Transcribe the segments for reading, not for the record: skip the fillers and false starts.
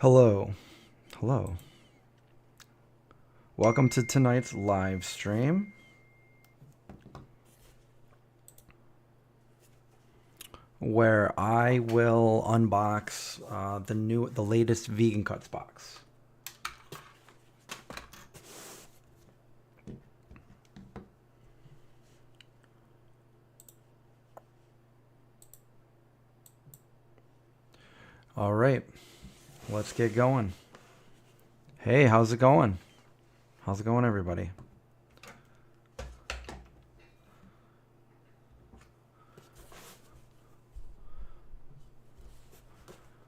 Hello. Hello. Welcome to tonight's live stream where I will unbox the latest Vegan Cuts box. All right. Let's get going. Hey, how's it going? How's it going, everybody?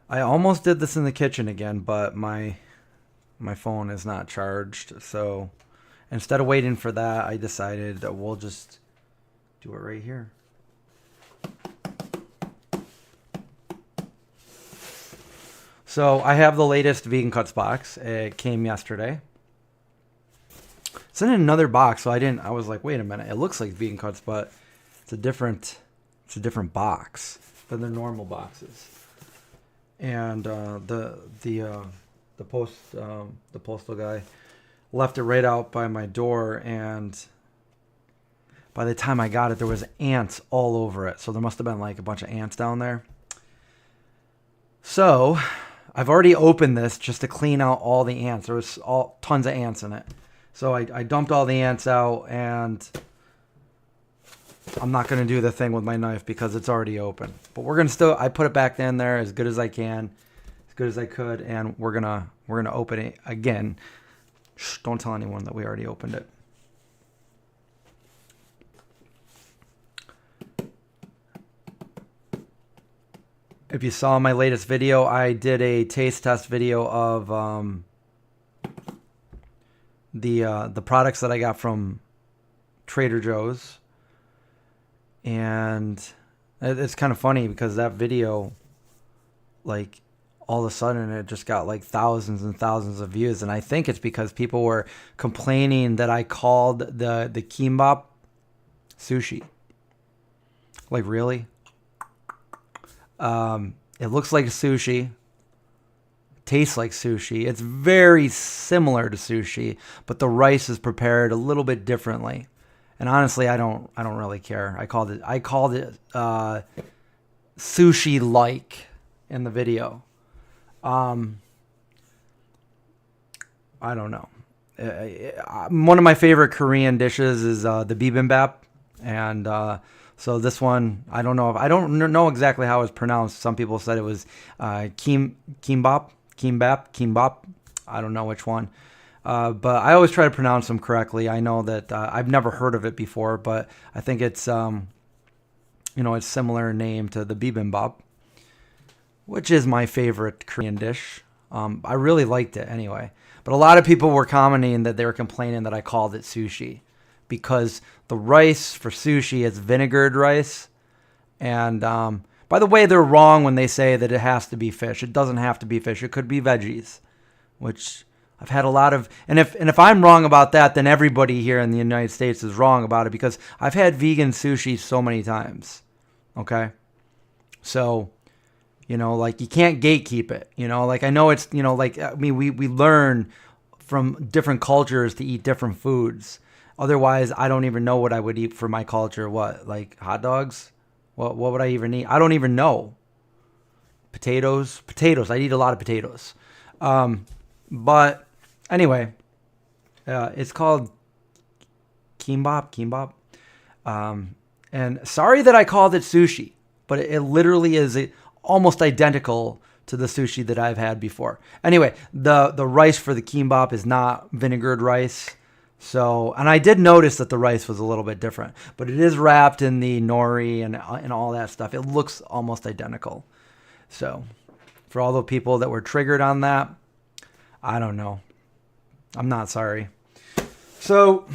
I almost did this in the kitchen again, but my phone is not charged. So instead of waiting for that, I decided that we'll just do it right here. So I have the latest Vegan Cuts box. It came yesterday. It's in another box, so I was like, wait a minute, it looks like Vegan Cuts, but it's a different box than their normal boxes. And the postal guy left it right out by my door, and by the time I got it, there was ants all over it. So there must have been like a bunch of ants down there. So I've already opened this just to clean out all the ants. There was tons of ants in it. So I dumped all the ants out, and I'm not going to do the thing with my knife because it's already open. But we're going to I put it back in there as good as I can, as good as I could, and we're going to open it again. Shh, don't tell anyone that we already opened it. If you saw my latest video, I did a taste test video of the products that I got from Trader Joe's, and it's kind of funny because that video, like, all of a sudden it just got like thousands and thousands of views, and I think it's because people were complaining that I called the kimbap sushi. Like, really? It looks like sushi. Tastes like sushi. It's very similar to sushi, but the rice is prepared a little bit differently. And honestly, I don't really care. I called it sushi like in the video. I don't know. One of my favorite Korean dishes is the bibimbap, and so this one, I don't know exactly how it's pronounced. Some people said it was kimbap. I don't know which one. But I always try to pronounce them correctly. I know that I've never heard of it before, but I think it's, it's similar name to the bibimbap, which is my favorite Korean dish. I really liked it anyway. But a lot of people were commenting that they were complaining that I called it sushi, because the rice for sushi is vinegared rice. And by the way, they're wrong when they say that it has to be fish. It doesn't have to be fish. It could be veggies, which I've had a lot of. And if I'm wrong about that, then everybody here in the United States is wrong about it, because I've had vegan sushi so many times. Okay? So, like, you can't gatekeep it. Like, I know it's, we learn from different cultures to eat different foods. Otherwise, I don't even know what I would eat for my culture. What, like hot dogs? What would I even eat? I don't even know. Potatoes. I'd eat a lot of potatoes. But anyway, it's called kimbap. And sorry that I called it sushi, but it literally is almost identical to the sushi that I've had before. Anyway, the rice for the kimbap is not vinegared rice. So, and I did notice that the rice was a little bit different, but it is wrapped in the nori and all that stuff. It looks almost identical. So, for all the people that were triggered on that, I don't know. I'm not sorry. So,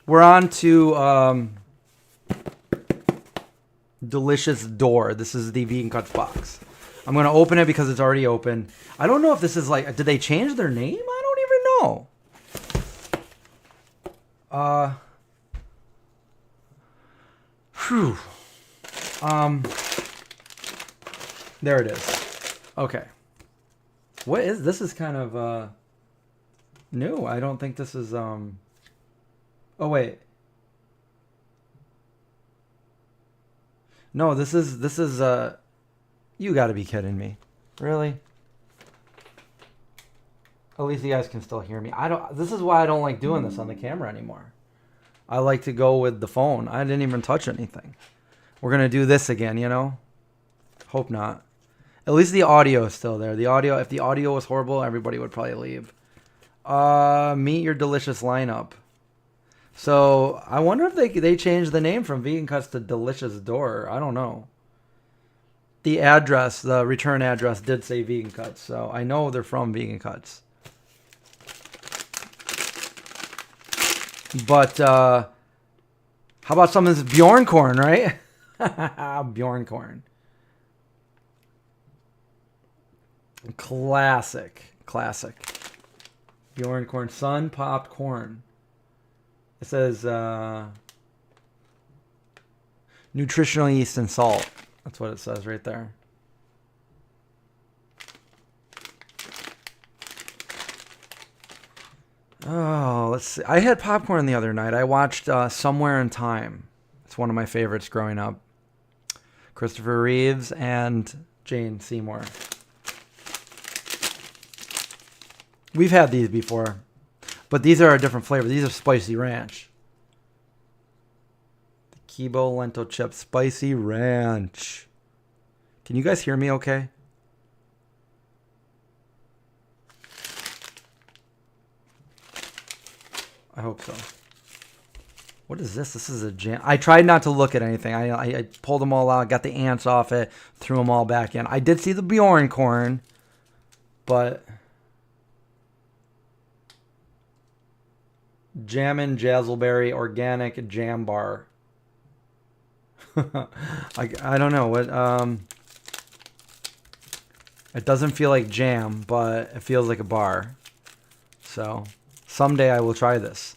we're on to Delicious Door. This is the Vegan Cuts box. I'm going to open it because it's already open. I don't know if this is like, did they change their name? I don't even know. Whew. There it is. Okay. What is this? Is kind of new. I don't think this is Oh wait. No, this is you got to be kidding me. Really? At least you guys can still hear me. I don't This is why I don't like doing this on the camera anymore. I like to go with the phone. I didn't even touch anything. We're going to do this again, you know? Hope not. At least the audio is still there. The audio, if the audio was horrible, everybody would probably leave. Meet your delicious lineup. So I wonder if they changed the name from Vegan Cuts to Delicious Door. I don't know. The address, the return address did say Vegan Cuts, so I know they're from Vegan Cuts. But how about some of this Bjorn corn, right? Bjorn corn. Classic. Bjorn corn, sun popped corn. It says nutritional yeast and salt. That's what it says right there. Oh, let's see. I had popcorn the other night. I watched Somewhere in Time. It's one of my favorites growing up. Christopher Reeves and Jane Seymour. We've had these before, but these are a different flavor. These are spicy ranch. The Kibo lentil chip spicy ranch. Can you guys hear me okay? I hope so. What is this? This is a jam. I tried not to look at anything. I pulled them all out, got the ants off it, threw them all back in. I did see the Bjorn corn, but Jammin' Jazzleberry Organic Jam Bar. I don't know what. It doesn't feel like jam, but it feels like a bar. So someday I will try this.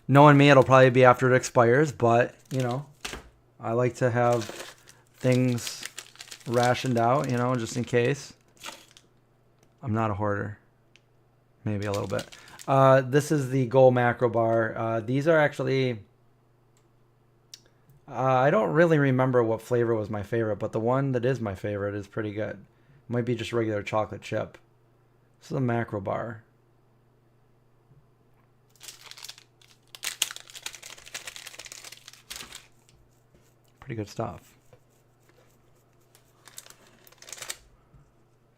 Knowing me, it'll probably be after it expires, but, you know, I like to have things rationed out, you know, just in case. I'm not a hoarder. Maybe a little bit. This is the Gold Macro Bar. These are actually... I don't really remember what flavor was my favorite, but the one that is my favorite is pretty good. Might be just regular chocolate chip. This is a Macro Bar. Pretty good stuff.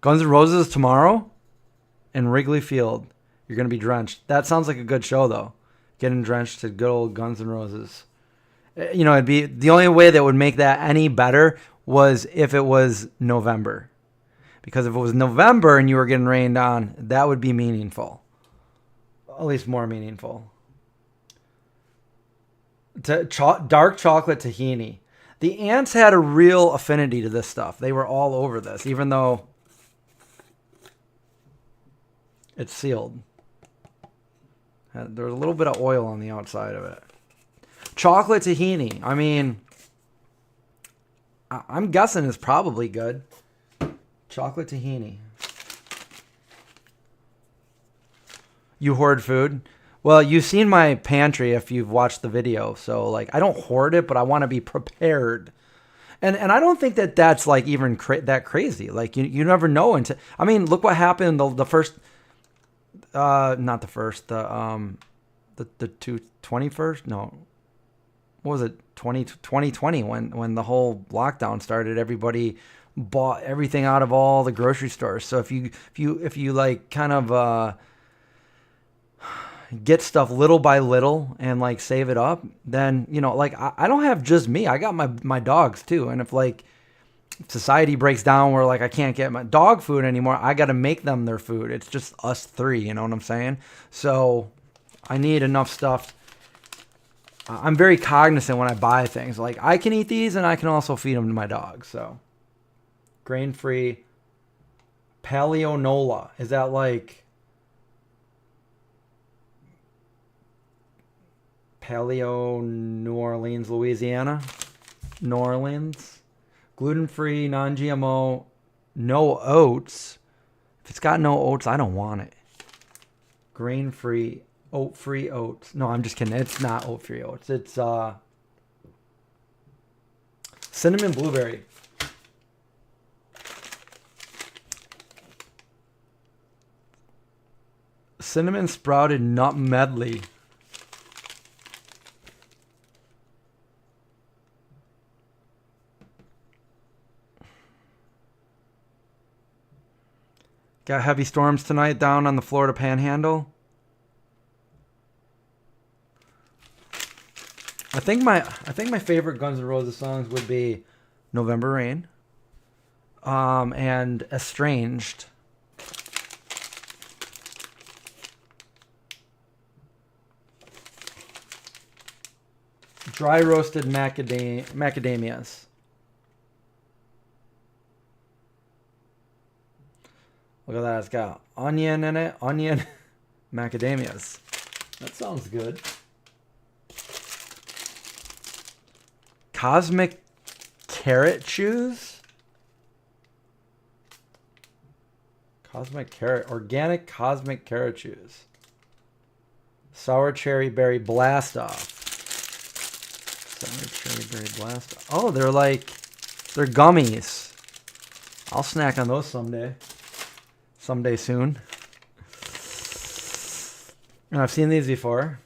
Guns N' Roses tomorrow in Wrigley Field. You're going to be drenched. That sounds like a good show, though. Getting drenched to good old Guns N' Roses. You know, it'd be the only way that would make that any better was if it was November. Because if it was November and you were getting rained on, that would be meaningful. At least more meaningful. Dark chocolate tahini. The ants had a real affinity to this stuff. They were all over this, even though it's sealed. There's a little bit of oil on the outside of it. Chocolate tahini. I mean, I'm guessing it's probably good. Chocolate tahini. You hoard food? Well, you've seen my pantry if you've watched the video. So, like, I don't hoard it, but I want to be prepared. And I don't think that that's, like, even that crazy. Like, you never know until... I mean, look what happened the first... not the first. The 21st? No. What was it? 2020 when the whole lockdown started. Everybody bought everything out of all the grocery stores. So if you like kind of get stuff little by little and like save it up, then, you know, like I don't have just me. I got my dogs too. And if like society breaks down where like I can't get my dog food anymore, I got to make them their food. It's just us three, you know what I'm saying? So I need enough stuff. I'm very cognizant when I buy things. Like, I can eat these and I can also feed them to my dogs. So, grain-free Paleonola. Is that like Paleo New Orleans, Louisiana? New Orleans. Gluten-free, non-GMO, no oats. it's got no oats, I don't want it. Grain-free, oat-free oats. No, I'm just kidding. It's not oat-free oats. It's cinnamon blueberry. Cinnamon sprouted nut medley. Got heavy storms tonight down on the Florida Panhandle. I think my favorite Guns N' Roses songs would be November Rain, and Estranged. Dry roasted macadamias. Look at that. It's got onion in it. Onion macadamias. That sounds good. Cosmic carrot chews. Cosmic carrot. Organic cosmic carrot chews. Sour cherry berry blast off. Sour cherry berry blast off. Oh, they're gummies. I'll snack on those someday. Someday soon. And I've seen these before.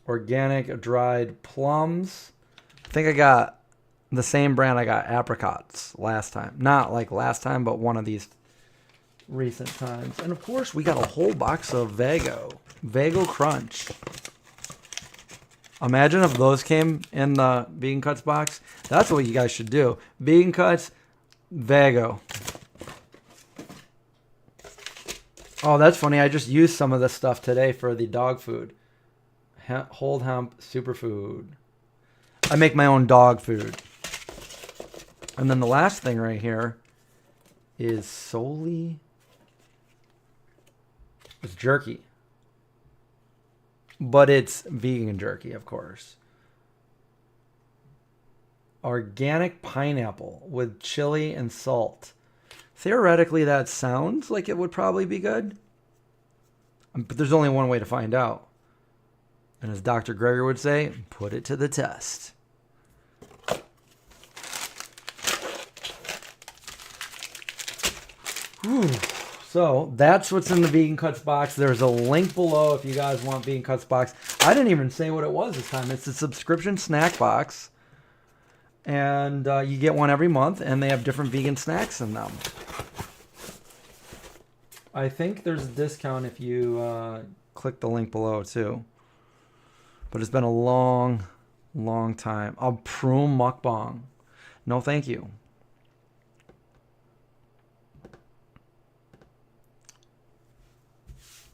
Organic dried plums. I think I got the same brand I got apricots last time. Not like last time, but one of these recent times. And of course, we got a whole box of Vago. Vago Crunch. Imagine if those came in the Vegan Cuts box. That's what you guys should do. Vegan Cuts, Vago. Oh, that's funny. I just used some of this stuff today for the dog food. Whole hemp superfood. I make my own dog food. And then the last thing right here is solely... It's jerky. But it's vegan jerky, of course. Organic pineapple with chili and salt. Theoretically, that sounds like it would probably be good. But there's only one way to find out. And as Dr. Greger would say, put it to the test. Whew. So that's what's in the Vegan Cuts box. There's a link below if you guys want Vegan Cuts box. I didn't even say what it was this time. It's a subscription snack box. And you get one every month, and they have different vegan snacks in them. I think there's a discount if you click the link below, too. But it's been a long, long time. A prune mukbang. No, thank you.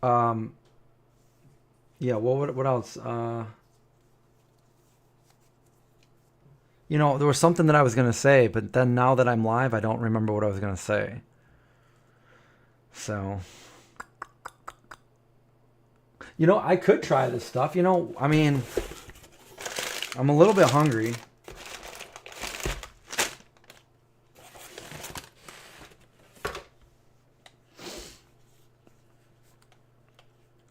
Yeah, what else? You know, there was something that I was going to say, but then now that I'm live, I don't remember what I was going to say. So, you know, I could try this stuff. You know, I mean, I'm a little bit hungry.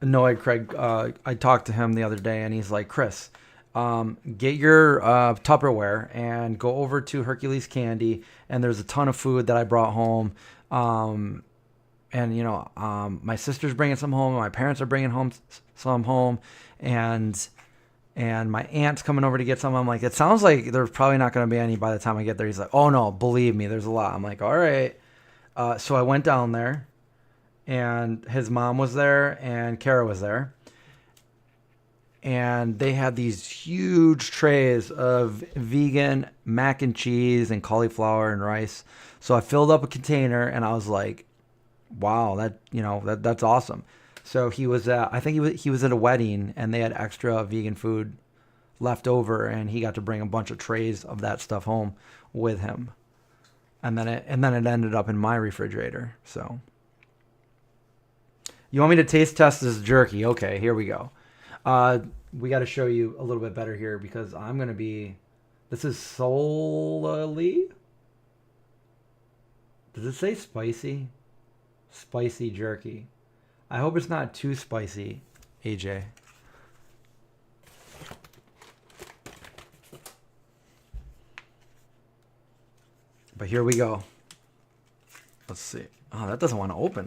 No, Craig, I talked to him the other day, and he's like, Chris, get your Tupperware and go over to Hercules Candy, and there's a ton of food that I brought home. And, you know, my sister's bringing some home, and my parents are bringing home some home, and my aunt's coming over to get some. I'm like, it sounds like there's probably not going to be any by the time I get there. He's like, oh, no, believe me, there's a lot. I'm like, all right. So I went down there. And his mom was there, and Kara was there. And they had these huge trays of vegan mac and cheese and cauliflower and rice. So I filled up a container, and I was like, wow, that's awesome. So he was I think he was at a wedding, and they had extra vegan food left over, and he got to bring a bunch of trays of that stuff home with him. And then it ended up in my refrigerator. So you want me to taste test this jerky? Okay, here we go. We got to show you a little bit better here because I'm going to be... This is solely... Does it say spicy? Spicy jerky. I hope it's not too spicy, AJ. But here we go. Let's see. Oh, that doesn't want to open.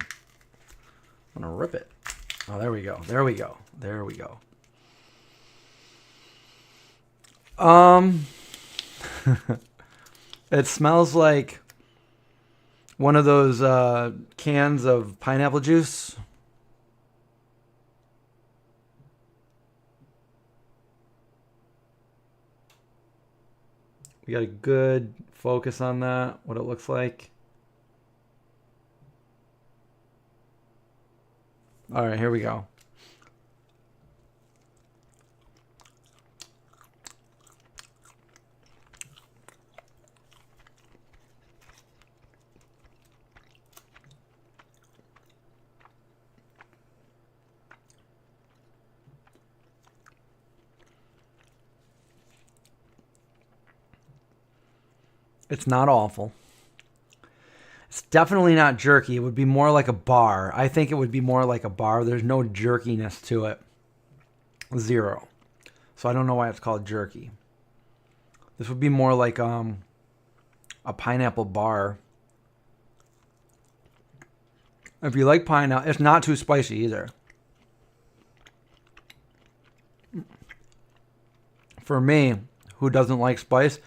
I'm going to rip it. Oh, there we go. There we go. There we go. It smells like one of those cans of pineapple juice. We got a good focus on that, what it looks like. All right, here we go. It's not awful. It's definitely not jerky. It would be more like a bar. I think it would be more like a bar. There's no jerkiness to it. Zero. So I don't know why it's called jerky. This would be more like a pineapple bar. If you like pineapple, it's not too spicy either. For me, who doesn't like spice,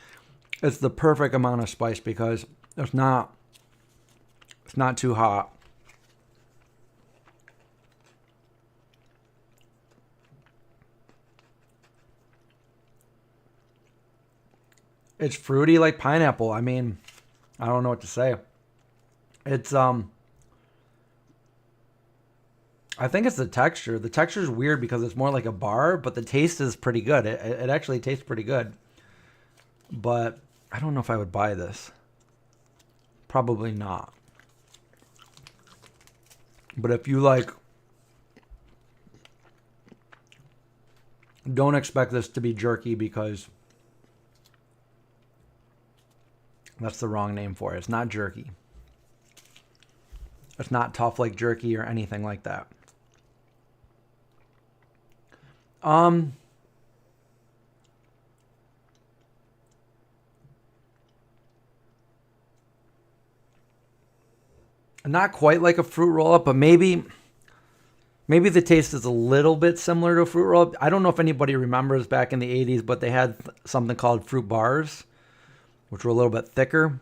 it's the perfect amount of spice because it's not too hot. It's fruity like pineapple. I mean, I don't know what to say. It's I think it's the texture. The texture is weird because it's more like a bar, but the taste is pretty good. It actually tastes pretty good. But I don't know if I would buy this. Probably not. But if you like, don't expect this to be jerky because that's the wrong name for it. It's not jerky. It's not tough like jerky or anything like that. Not quite like a fruit roll-up, but maybe the taste is a little bit similar to a fruit roll-up. I don't know if anybody remembers back in the 80s, but they had something called fruit bars, which were a little bit thicker,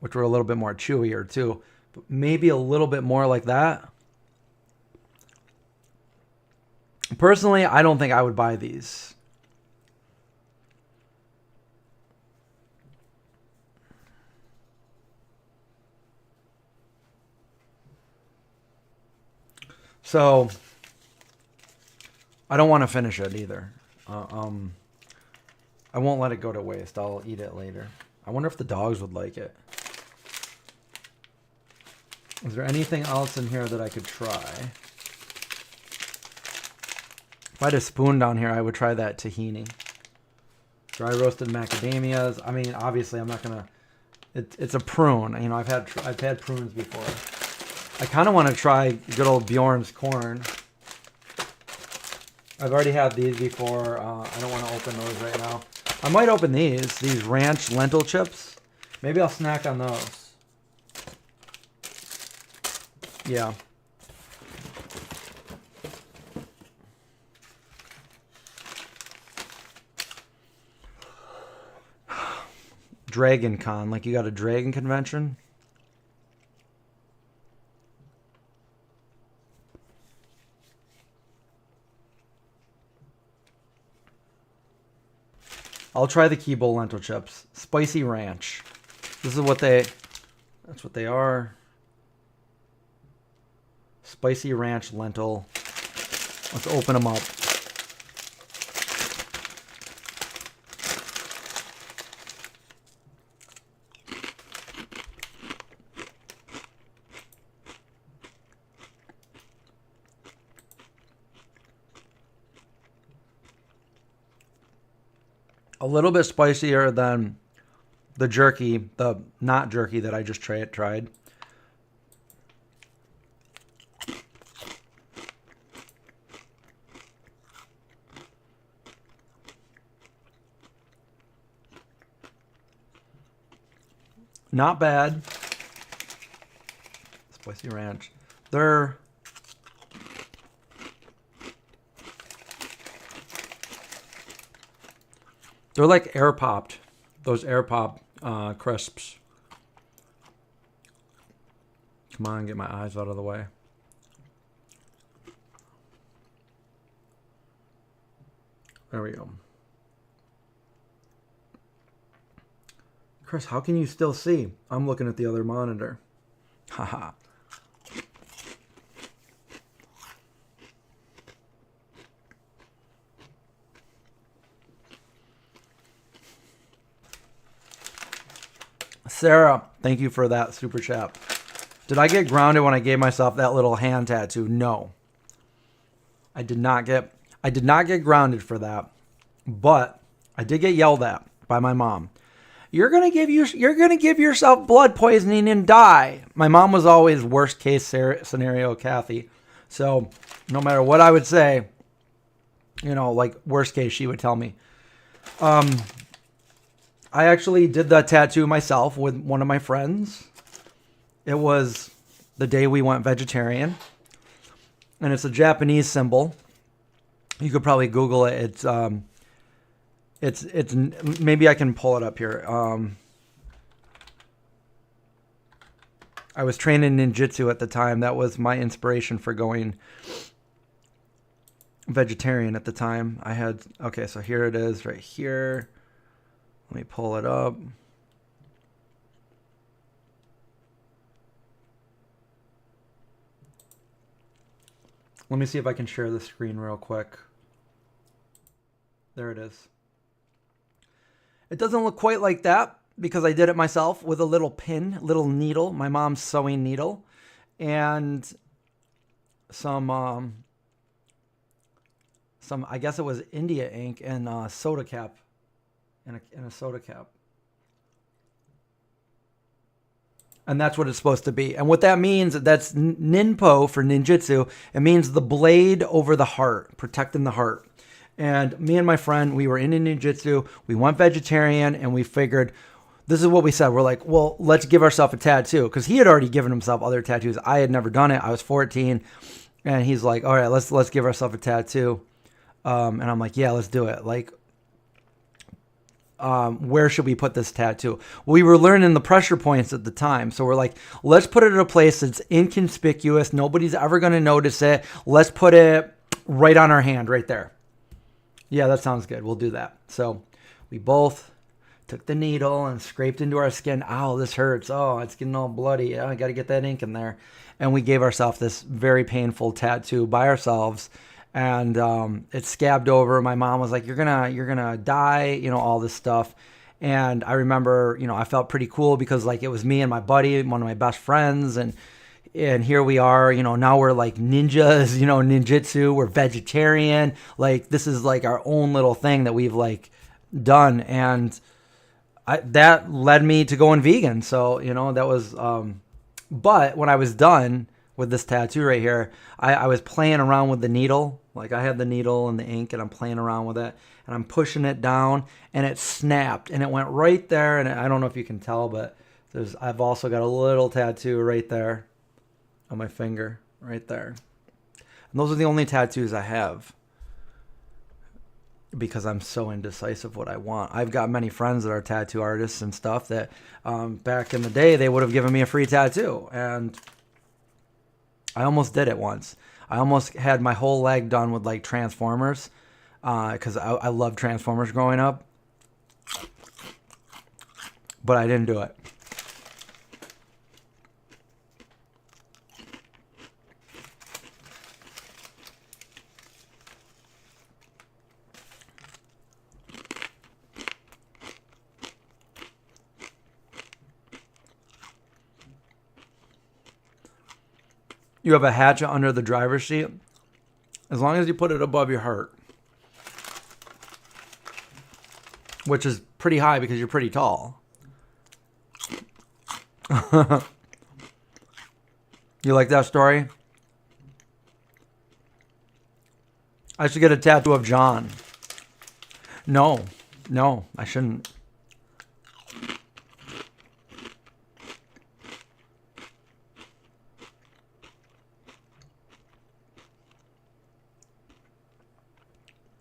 which were a little bit more chewier too. But maybe a little bit more like that. Personally, I don't think I would buy these. So, I don't want to finish it either. I won't let it go to waste. I'll eat it later. I wonder if the dogs would like it. Is there anything else in here that I could try? If I had a spoon down here, I would try that tahini. Dry roasted macadamias. I mean, obviously, I'm not gonna. It's a prune. You know, I've had prunes before. I kind of want to try good old Bjorn's corn. I've already had these before. I don't want to open those right now. I might open these ranch lentil chips. Maybe I'll snack on those. Yeah. Dragon Con, like you got a dragon convention? I'll try the Key Bowl lentil chips. Spicy ranch. This is that's what they are. Spicy ranch lentil. Let's open them up. A little bit spicier than the jerky, the not jerky that I just tried. Not bad. Spicy ranch. They're like air popped. Those air pop crisps. Come on, get my eyes out of the way. There we go. Chris, how can you still see? I'm looking at the other monitor. Haha. Sarah, thank you for that super chat. Did I get grounded when I gave myself that little hand tattoo? No. I did not get grounded for that. But I did get yelled at by my mom. You're gonna give yourself blood poisoning and die. My mom was always worst case scenario Kathy. So no matter what I would say, you know, like worst case, she would tell me. I actually did that tattoo myself with one of my friends. It was the day we went vegetarian. And it's a Japanese symbol. You could probably Google it. It's maybe I can pull it up here. I was trained in ninjutsu at the time. That was my inspiration for going vegetarian at the time. Okay, so here it is right here. Let me pull it up. Let me see if I can share the screen real quick. There it is. It doesn't look quite like that because I did it myself with a little pin, little needle, my mom's sewing needle, and some I guess it was India ink and soda cap. In a soda cap. And that's what it's supposed to be. And what that means, that's ninpo for ninjutsu. It means the blade over the heart, protecting the heart. And me and my friend, we were in ninjutsu. We went vegetarian and we figured, this is what we said. We're like, well, let's give ourselves a tattoo. Because he had already given himself other tattoos. I had never done it. I was 14. And he's like, all right, let's give ourselves a tattoo. And I'm like, yeah, let's do it. Like, where should we put this tattoo? We were learning the pressure points at the time. So we're like, let's put it in a place that's inconspicuous. Nobody's ever going to notice it. Let's put it right on our hand, right there. Yeah, that sounds good. We'll do that. So we both took the needle and scraped into our skin. Ow, this hurts. Oh, it's getting all bloody. I got to get that ink in there. And we gave ourselves this very painful tattoo by ourselves. And it scabbed over. My mom was like, you're gonna die, you know, all this stuff. And I remember, you know, I felt pretty cool because like it was me and my buddy, one of my best friends, and here we are, you know, now we're like ninjas, you know, ninjutsu, we're vegetarian. Like this is like our own little thing that we've like done. And that led me to going vegan. So, you know, that was, but when I was done with this tattoo right here, I was playing around with the needle. Like I had the needle and the ink and I'm playing around with it and I'm pushing it down and it snapped and it went right there. And I don't know if you can tell, but I've also got a little tattoo right there on my finger, right there. And those are the only tattoos I have because I'm so indecisive what I want. I've got many friends that are tattoo artists and stuff that back in the day, they would have given me a free tattoo. And I almost did it once. I almost had my whole leg done with like Transformers because I loved Transformers growing up. But I didn't do it. You have a hatchet under the driver's seat. As long as you put it above your heart. Which is pretty high because you're pretty tall. You like that story? I should get a tattoo of John. No, I shouldn't.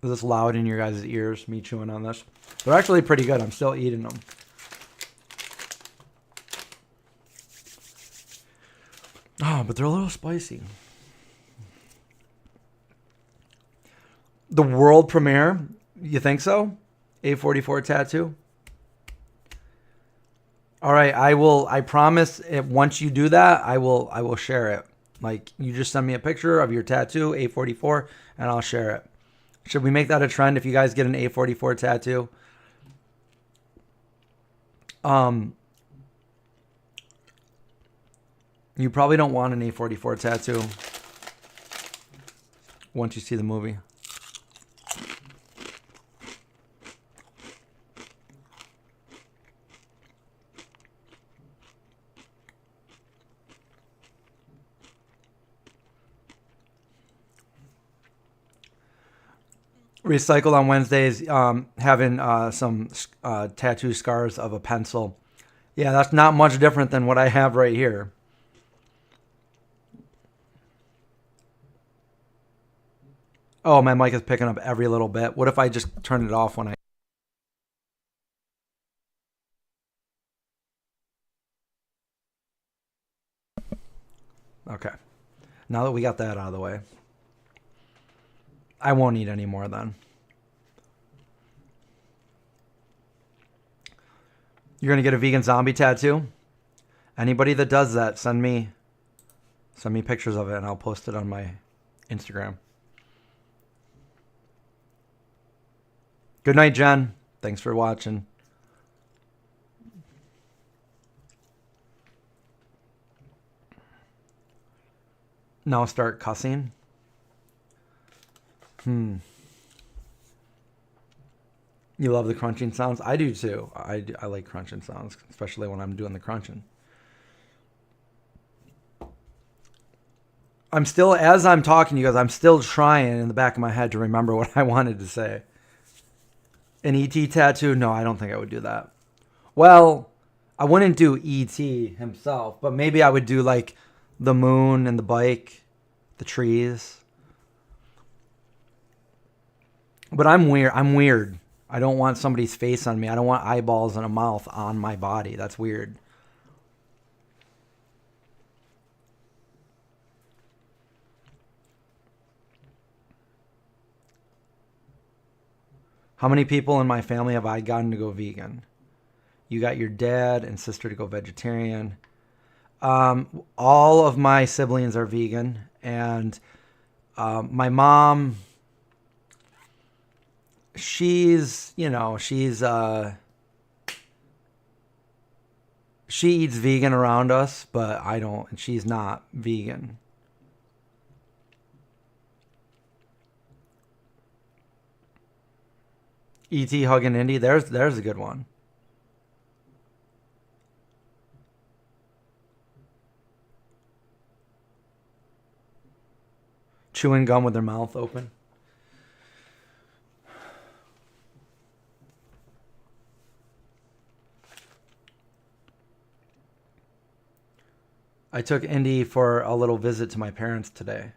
Is this loud in your guys' ears, me chewing on this? They're actually pretty good. I'm still eating them. Oh, but they're a little spicy. The world premiere? You think so? A44 tattoo? All right, I promise once you do that, I will share it. Like, you just send me a picture of your tattoo, A44, and I'll share it. Should we make that a trend if you guys get an A44 tattoo? You probably don't want an A44 tattoo once you see the movie. Recycled on Wednesdays, having some tattoo scars of a pencil. Yeah, that's not much different than what I have right here. Oh, my mic is picking up every little bit. What if I just turn it off when I... Okay. Now that we got that out of the way, I won't eat any more then. You're going to get a vegan zombie tattoo? Anybody that does that, send me pictures of it and I'll post it on my Instagram. Good night, Jen. Thanks for watching. Now start cussing. You love the crunching sounds? I do too. I like crunching sounds, especially when I'm doing the crunching. I'm still, as I'm talking to you guys, I'm still trying in the back of my head to remember what I wanted to say. An E.T. tattoo? No, I don't think I would do that. Well, I wouldn't do E.T. himself, but maybe I would do like the moon and the bike, the trees. But I'm weird. I don't want somebody's face on me. I don't want eyeballs and a mouth on my body. That's weird. How many people in my family have I gotten to go vegan? You got your dad and sister to go vegetarian. All of my siblings are vegan, and my mom, she's she eats vegan around us, but I don't, and she's not vegan. E.T. hugging Indy, there's a good one. Chewing gum with their mouth open. I took Indy for a little visit to my parents today.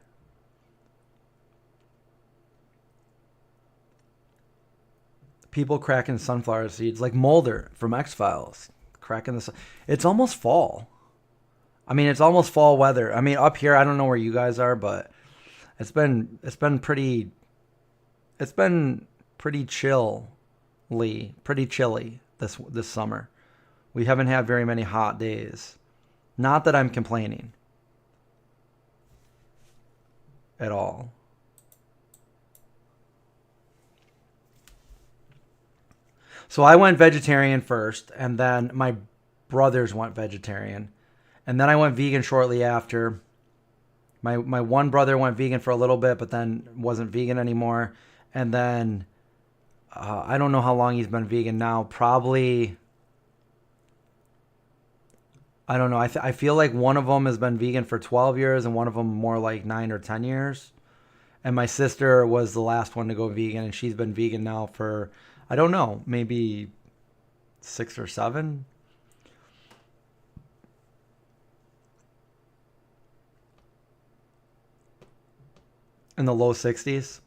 People cracking sunflower seeds like Mulder from X-Files. Cracking the... It's almost fall. I mean, it's almost fall weather. I mean, up here, I don't know where you guys are, but it's been pretty chilly this summer. We haven't had very many hot days. Not that I'm complaining at all. So I went vegetarian first, and then my brothers went vegetarian, and then I went vegan shortly after. My one brother went vegan for a little bit, but then wasn't vegan anymore. And then I don't know how long he's been vegan now. Probably, I don't know. I feel like one of them has been vegan for 12 years and one of them more like 9 or 10 years. And my sister was the last one to go vegan, and she's been vegan now for, I don't know, maybe 6 or 7. In the low 60s.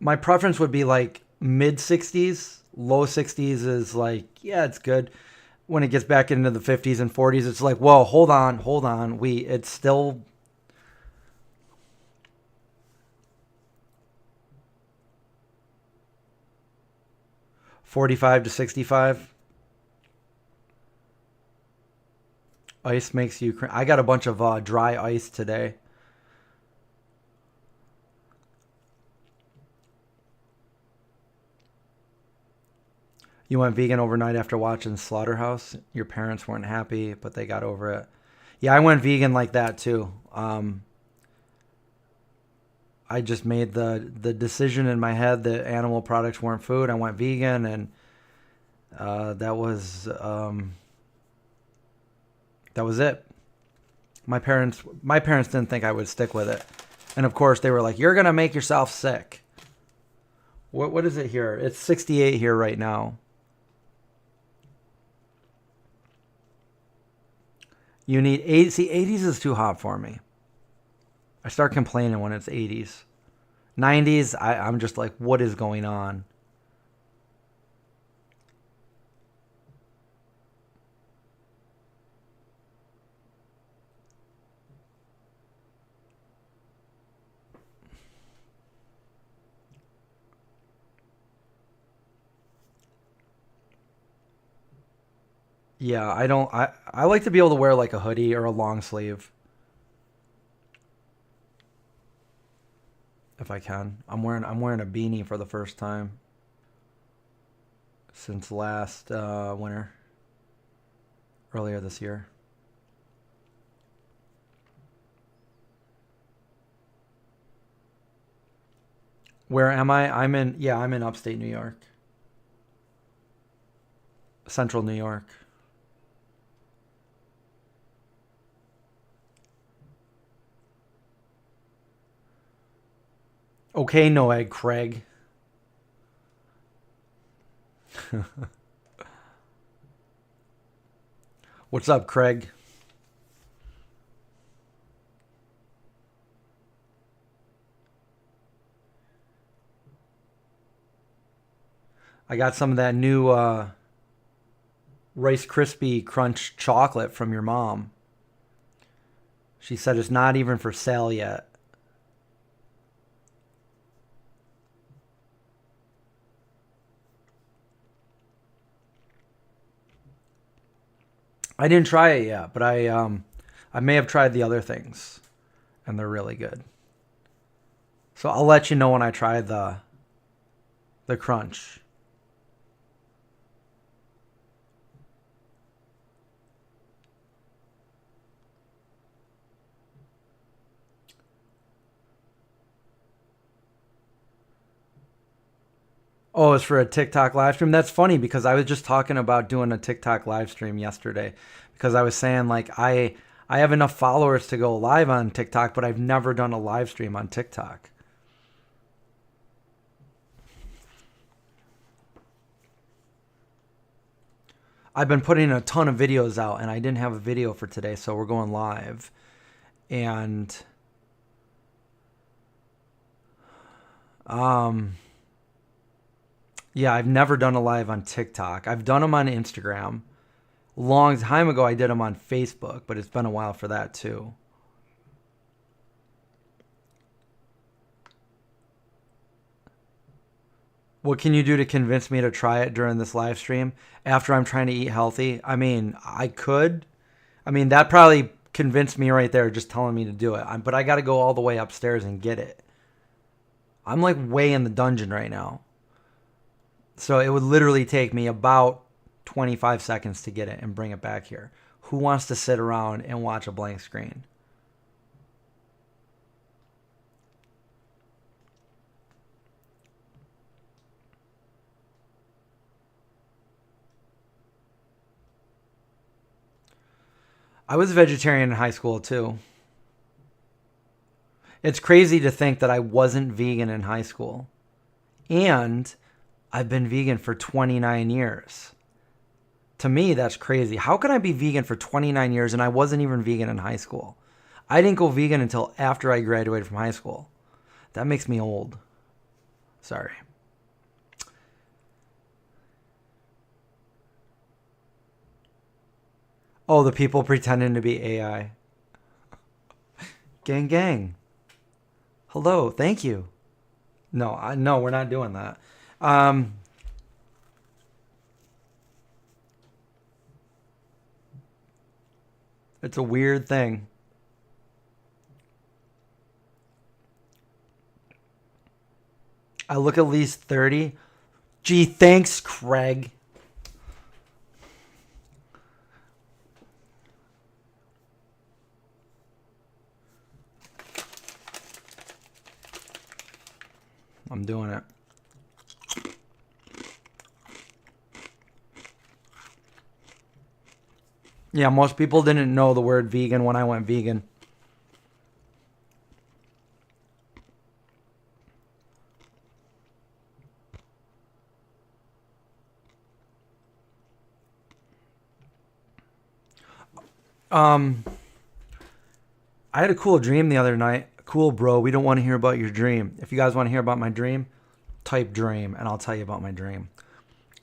My preference would be like mid 60s. Low 60s is like, yeah, it's good. When it gets back into the 50s and 40s, it's like, whoa, hold on. It's still 45 to 65. Ice makes you. I got a bunch of dry ice today. You went vegan overnight after watching Slaughterhouse. Your parents weren't happy, but they got over it. Yeah, I went vegan like that too. I just made the decision in my head that animal products weren't food. I went vegan, and that was it. My parents didn't think I would stick with it, and of course they were like, "You're gonna make yourself sick." What is it here? It's 68 here right now. You need 80. See, 80s is too hot for me. I start complaining when it's 80s. 90s, I'm just like, what is going on? Yeah, I don't. I like to be able to wear like a hoodie or a long sleeve if I can. I'm wearing a beanie for the first time since last winter, earlier this year. Where am I? I'm in upstate New York, central New York. Okay, no egg, Craig. What's up, Craig? I got some of that new Rice Krispie Crunch chocolate from your mom. She said it's not even for sale yet. I didn't try it yet, but I may have tried the other things, and they're really good. So I'll let you know when I try the crunch. Oh, it's for a TikTok live stream. That's funny because I was just talking about doing a TikTok live stream yesterday because I was saying like I have enough followers to go live on TikTok, but I've never done a live stream on TikTok. I've been putting a ton of videos out and I didn't have a video for today, so we're going live. And um yeah, I've never done a live on TikTok. I've done them on Instagram. Long time ago I did them on Facebook, but it's been a while for that too. What can you do to convince me to try it during this live stream after I'm trying to eat healthy? I mean, I could. I mean, that probably convinced me right there just telling me to do it. But I got to go all the way upstairs and get it. I'm like way in the dungeon right now. So it would literally take me about 25 seconds to get it and bring it back here. Who wants to sit around and watch a blank screen? I was vegetarian in high school too. It's crazy to think that I wasn't vegan in high school. And I've been vegan for 29 years. To me, that's crazy. How can I be vegan for 29 years and I wasn't even vegan in high school? I didn't go vegan until after I graduated from high school. That makes me old. Sorry. Oh, the people pretending to be AI. Gang, gang. Hello, thank you. No, no, we're not doing that. It's a weird thing. I look at least 30. Gee, thanks, Craig. I'm doing it. Yeah, most people didn't know the word vegan when I went vegan. I had a cool dream the other night. Cool, bro. We don't want to hear about your dream. If you guys want to hear about my dream, type dream and I'll tell you about my dream.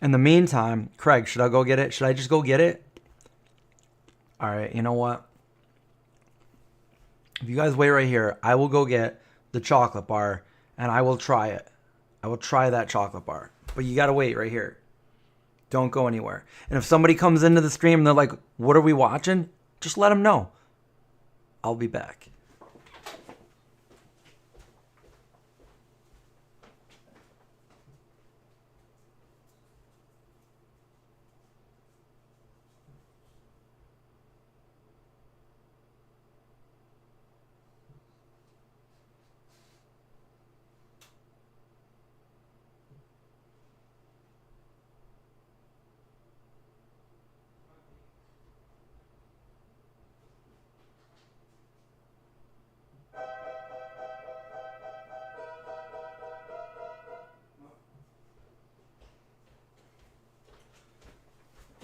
In the meantime, Craig, should I go get it? Should I just go get it? All right, you know what? If you guys wait right here, I will go get the chocolate bar and I will try it. I will try that chocolate bar. But you got to wait right here. Don't go anywhere. And if somebody comes into the stream and they're like, what are we watching? Just let them know. I'll be back.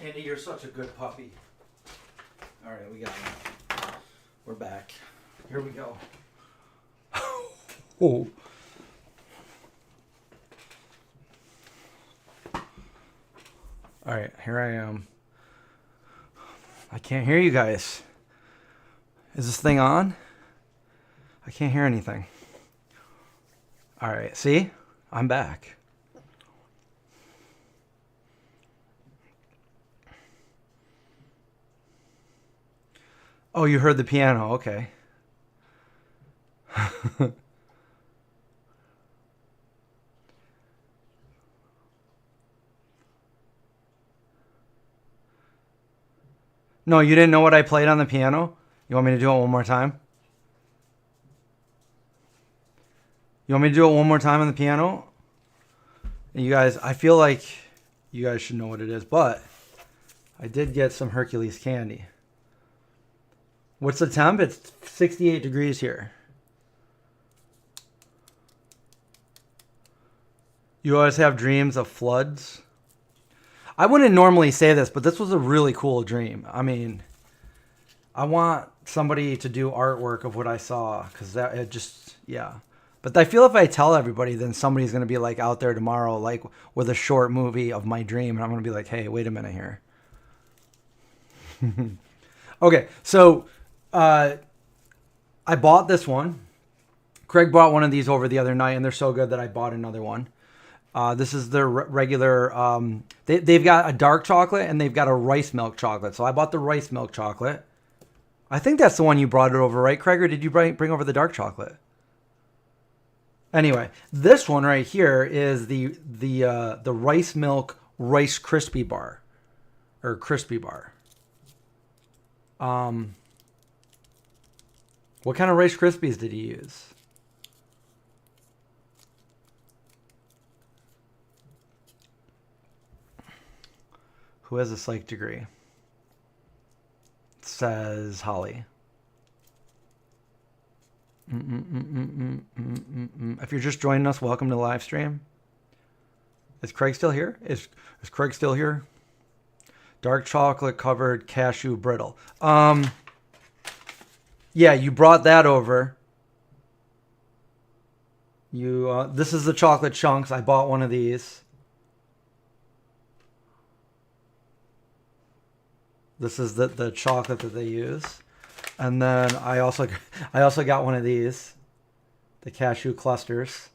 Andy, you're such a good puppy. All right, we got it. We're back. Here we go. Oh. All right, here I am. I can't hear you guys. Is this thing on? I can't hear anything. All right, see? I'm back. Oh, you heard the piano. Okay. No, you didn't know what I played on the piano? You want me to do it one more time? You want me to do it one more time on the piano? And you guys, I feel like you guys should know what it is, but I did get some Hercules candy. What's the temp? It's 68 degrees here. You always have dreams of floods. I wouldn't normally say this, but this was a really cool dream. I mean, I want somebody to do artwork of what I saw because that it just, yeah. But I feel if I tell everybody, then somebody's going to be like out there tomorrow, like with a short movie of my dream. And I'm going to be like, hey, wait a minute here. Okay, so I bought this one. Craig bought one of these over the other night, and they're so good that I bought another one. This is their regular, they've got a dark chocolate and they've got a rice milk chocolate. So I bought the rice milk chocolate. I think that's the one you brought it over, right, Craig? Or did you bring over the dark chocolate? Anyway, this one right here is the rice milk Rice Krispie bar. Or crispy bar. What kind of Rice Krispies did he use? Who has a psych degree? It says Holly. If you're just joining us, welcome to the live stream. Is Craig still here? Is Craig still here? Dark chocolate covered cashew brittle. Yeah, you brought that over. This is the chocolate chunks. I bought one of these. This is the chocolate that they use. And then I also got one of these, the cashew clusters.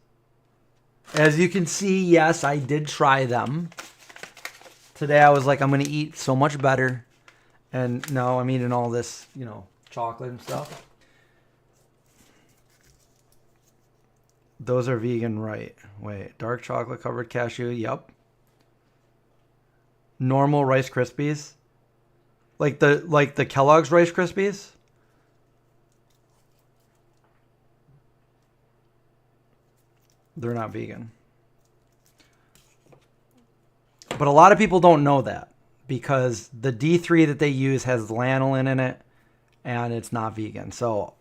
As you can see, yes, I did try them. Today I was like, I'm going to eat so much better. And no, I'm eating all this, chocolate and stuff. Those are vegan, right? Wait, dark chocolate covered cashew, yep. Normal Rice Krispies. Like the Kellogg's Rice Krispies. They're not vegan. But a lot of people don't know that because the D3 that they use has lanolin in it and it's not vegan. So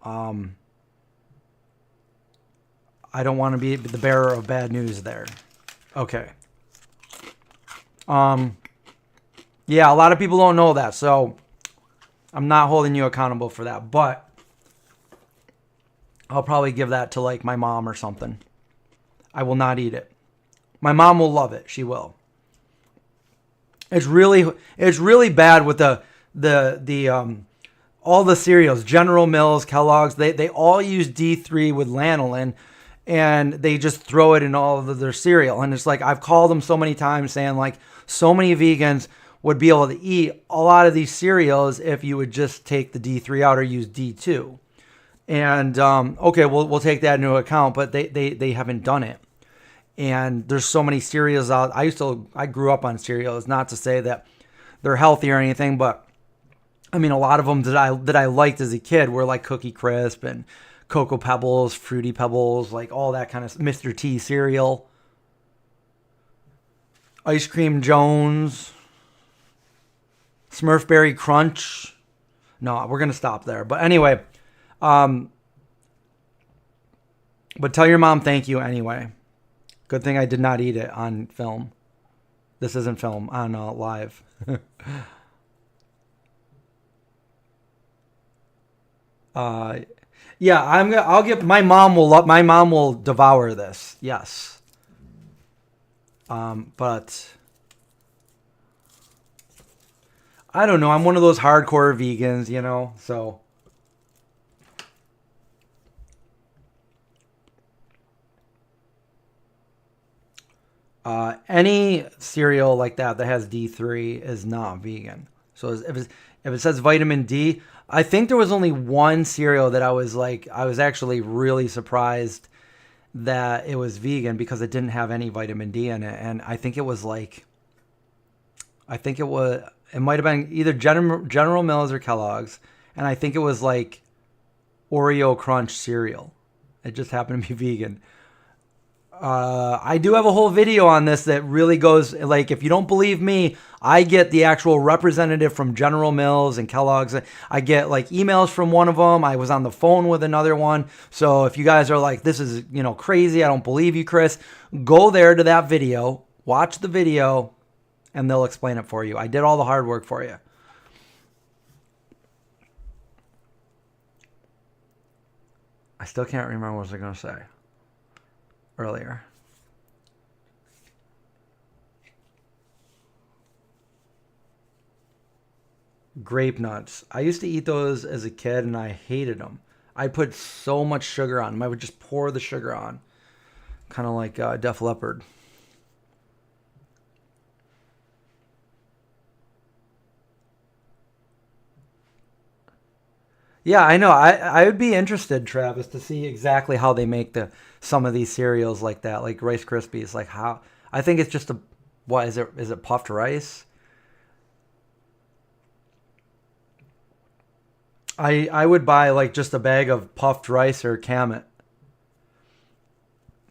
I don't want to be the bearer of bad news there. Okay. Yeah, a lot of people don't know that. So I'm not holding you accountable for that, but I'll probably give that to like my mom or something. I will not eat it. My mom will love it. She will. It's really bad with the all the cereals, General Mills, Kellogg's, they all use D3 with lanolin and they just throw it in all of their cereal. And it's like, I've called them so many times saying like so many vegans would be able to eat a lot of these cereals if you would just take the D3 out or use D2. And okay, we'll take that into account, but they haven't done it. And there's so many cereals out. I grew up on cereals, not to say that they're healthy or anything, but I mean, a lot of them that I liked as a kid were like Cookie Crisp and Cocoa Pebbles, Fruity Pebbles, like all that kind of Mr. T cereal. Ice Cream Jones, Smurfberry Crunch. No, we're going to stop there. But anyway, but tell your mom thank you anyway. Good thing I did not eat it on film. This isn't film, on live. Yeah, I'll get my mom will devour this. Yes. But I don't know. I'm one of those hardcore vegans, so any cereal like that has D3 is not vegan. So if it says vitamin D, I think there was only one cereal that I was actually really surprised that it was vegan because it didn't have any vitamin D in it. And I think it might have been either General Mills or Kellogg's. And I think it was like Oreo Crunch cereal. It just happened to be vegan. I do have a whole video on this that really goes, like, if you don't believe me, I get the actual representative from General Mills and Kellogg's. I get like emails from one of them. I was on the phone with another one. So if you guys are like, this is, crazy, I don't believe you, Chris, go there to that video, watch the video, and they'll explain it for you. I did all the hard work for you. I still can't remember what I was going to say earlier. Grape nuts. I used to eat those as a kid and I hated them. I put so much sugar on them. I would just pour the sugar on. Kind of like Def Leppard. Yeah, I know. I would be interested, Travis, to see exactly how they make some of these cereals like that, like Rice Krispies. Like how I think it's just what is it? Is it puffed rice? I would buy like just a bag of puffed rice or Kamet.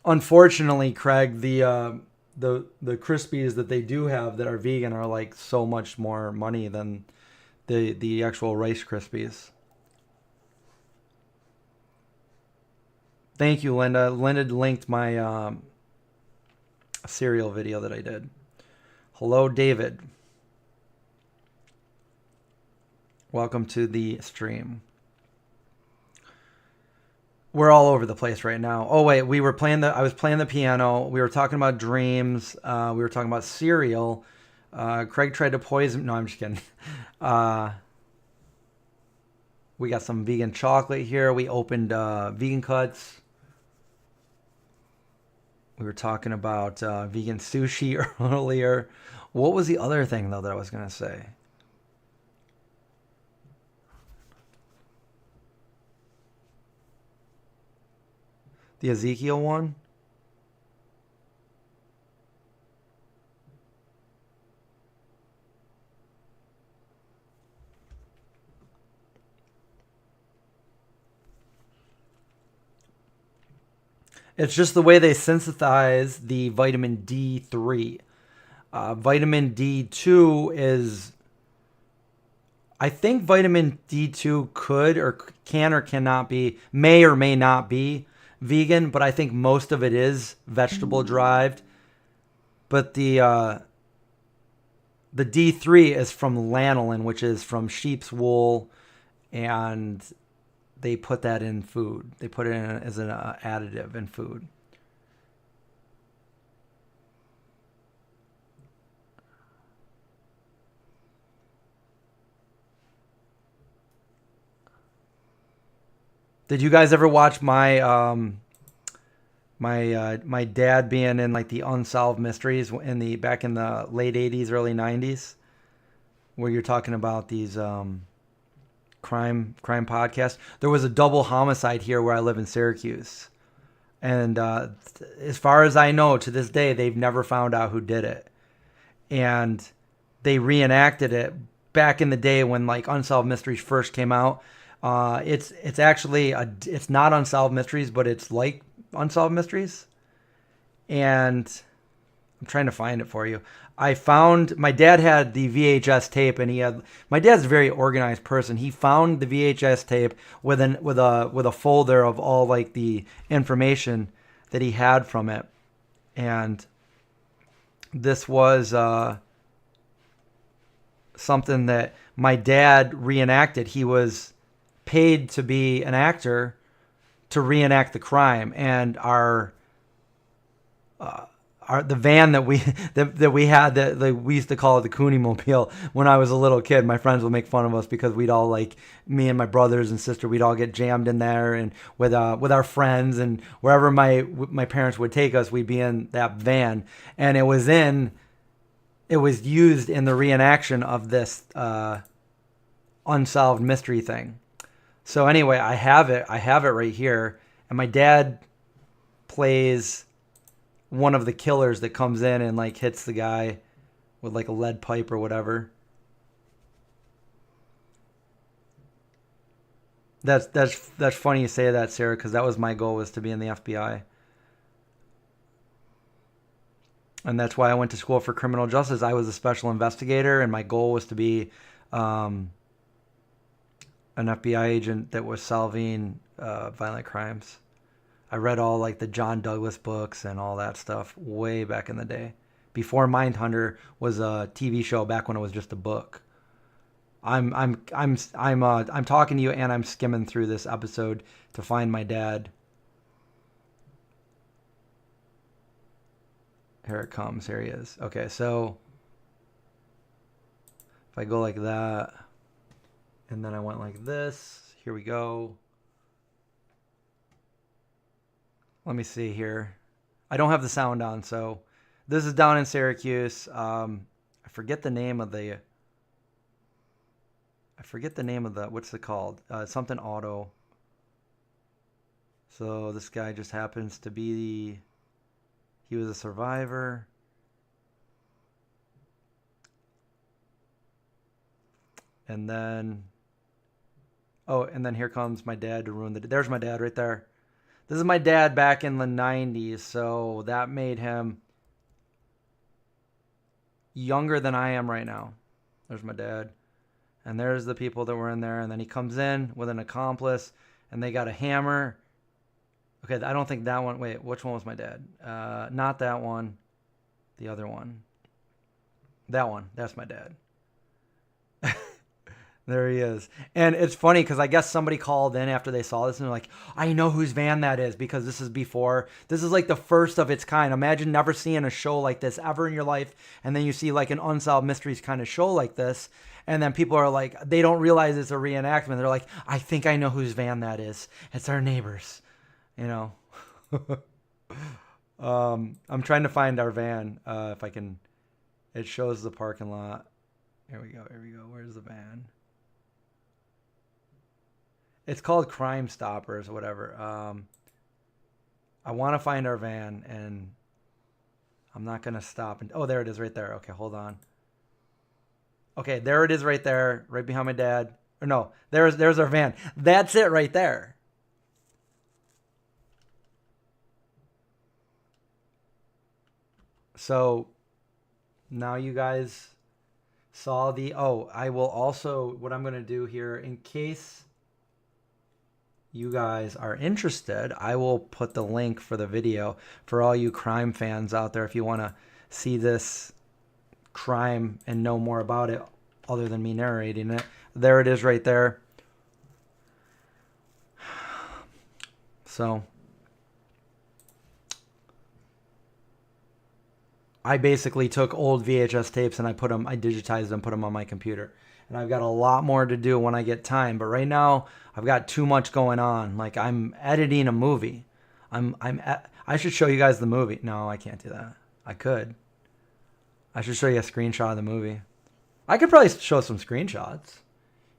Unfortunately, Craig, the Krispies that they do have that are vegan are like so much more money than the actual Rice Krispies. Thank you, Linda. Linda linked my cereal video that I did. Hello, David. Welcome to the stream. We're all over the place right now. Oh wait, I was playing the piano. We were talking about dreams. We were talking about cereal. Craig tried to poison. No, I'm just kidding. Uh, we got some vegan chocolate here. We opened vegan cuts. We were talking about vegan sushi earlier. What was the other thing though that I was gonna say? The Ezekiel one. It's just the way they synthesize the vitamin D3. Vitamin D2 is, I think vitamin D2 could or can or cannot be, may or may not be vegan, but I think most of it is vegetable derived. But the D3 is from lanolin, which is from sheep's wool, and they put that in food. They put it in as an additive in food. Did you guys ever watch my dad being in like the unsolved mysteries in the back in the late 80s, early 90s, where you're talking about these crime podcasts? There was a double homicide here where I live in Syracuse, and as far as I know, to this day, they've never found out who did it, and they reenacted it back in the day when like Unsolved Mysteries first came out. It's actually it's not Unsolved Mysteries, but it's like Unsolved Mysteries, and I'm trying to find it for you. I found my dad had the VHS tape, and my dad's a very organized person. He found the VHS tape with a folder of all like the information that he had from it, and this was something that my dad reenacted. He was paid to be an actor to reenact the crime, and the van that we that we had that we used to call it the Cooney Mobile when I was a little kid. My friends would make fun of us because we'd all like me and my brothers and sister. We'd all get jammed in there and with our friends, and wherever my parents would take us, we'd be in that van, and it was used in the reenaction of this unsolved mystery thing. So anyway, I have it right here, and my dad plays one of the killers that comes in and like hits the guy with like a lead pipe or whatever. That's funny you say that, Sarah, because that was my goal, was to be in the FBI, and that's why I went to school for criminal justice. I was a special investigator, and my goal was to be an FBI agent that was solving violent crimes. I read all like the John Douglas books and all that stuff way back in the day, before Mindhunter was a TV show. Back when it was just a book. I'm talking to you, and I'm skimming through this episode to find my dad. Here it comes. Here he is. Okay, so if I go like that, and then I went like this, here we go. Let me see here. I don't have the sound on, so this is down in Syracuse. I forget the name of the. What's it called? Something Auto. So this guy just happens to be. He was a survivor. And then. Oh, and then here comes my dad to ruin the. There's my dad right there. This is my dad back in the 90s, so that made him younger than I am right now. There's my dad. And there's the people that were in there. And then he comes in with an accomplice, and they got a hammer. Okay, I don't think that one. Wait, which one was my dad? Not that one. The other one. That one. That's my dad. There he is. And it's funny because I guess somebody called in after they saw this and they're like, I know whose van that is because this is like the first of its kind. Imagine never seeing a show like this ever in your life. And then you see like an Unsolved Mysteries kind of show like this. And then people are like, they don't realize it's a reenactment. They're like, I think I know whose van that is. It's our neighbors, you know. I'm trying to find our van if I can. It shows the parking lot. Here we go. Here we go. Where's the van? It's called Crime Stoppers or whatever. I want to find our van, and I'm not going to stop. Oh, there it is right there. Okay, hold on. Okay, there it is right there, right behind my dad. Or no, there's our van. That's it right there. So now you guys saw the... Oh, I will also... What I'm going to do here, in case you guys are interested, I will put the link for the video for all you crime fans out there if you want to see this crime and know more about it other than me narrating it. There it is right there. So I basically took old VHS tapes and I digitized them, put them on my computer. And I've got a lot more to do when I get time. But right now, I've got too much going on. Like, I'm editing a movie. I should show you guys the movie. No, I can't do that. I could. I should show you a screenshot of the movie. I could probably show some screenshots.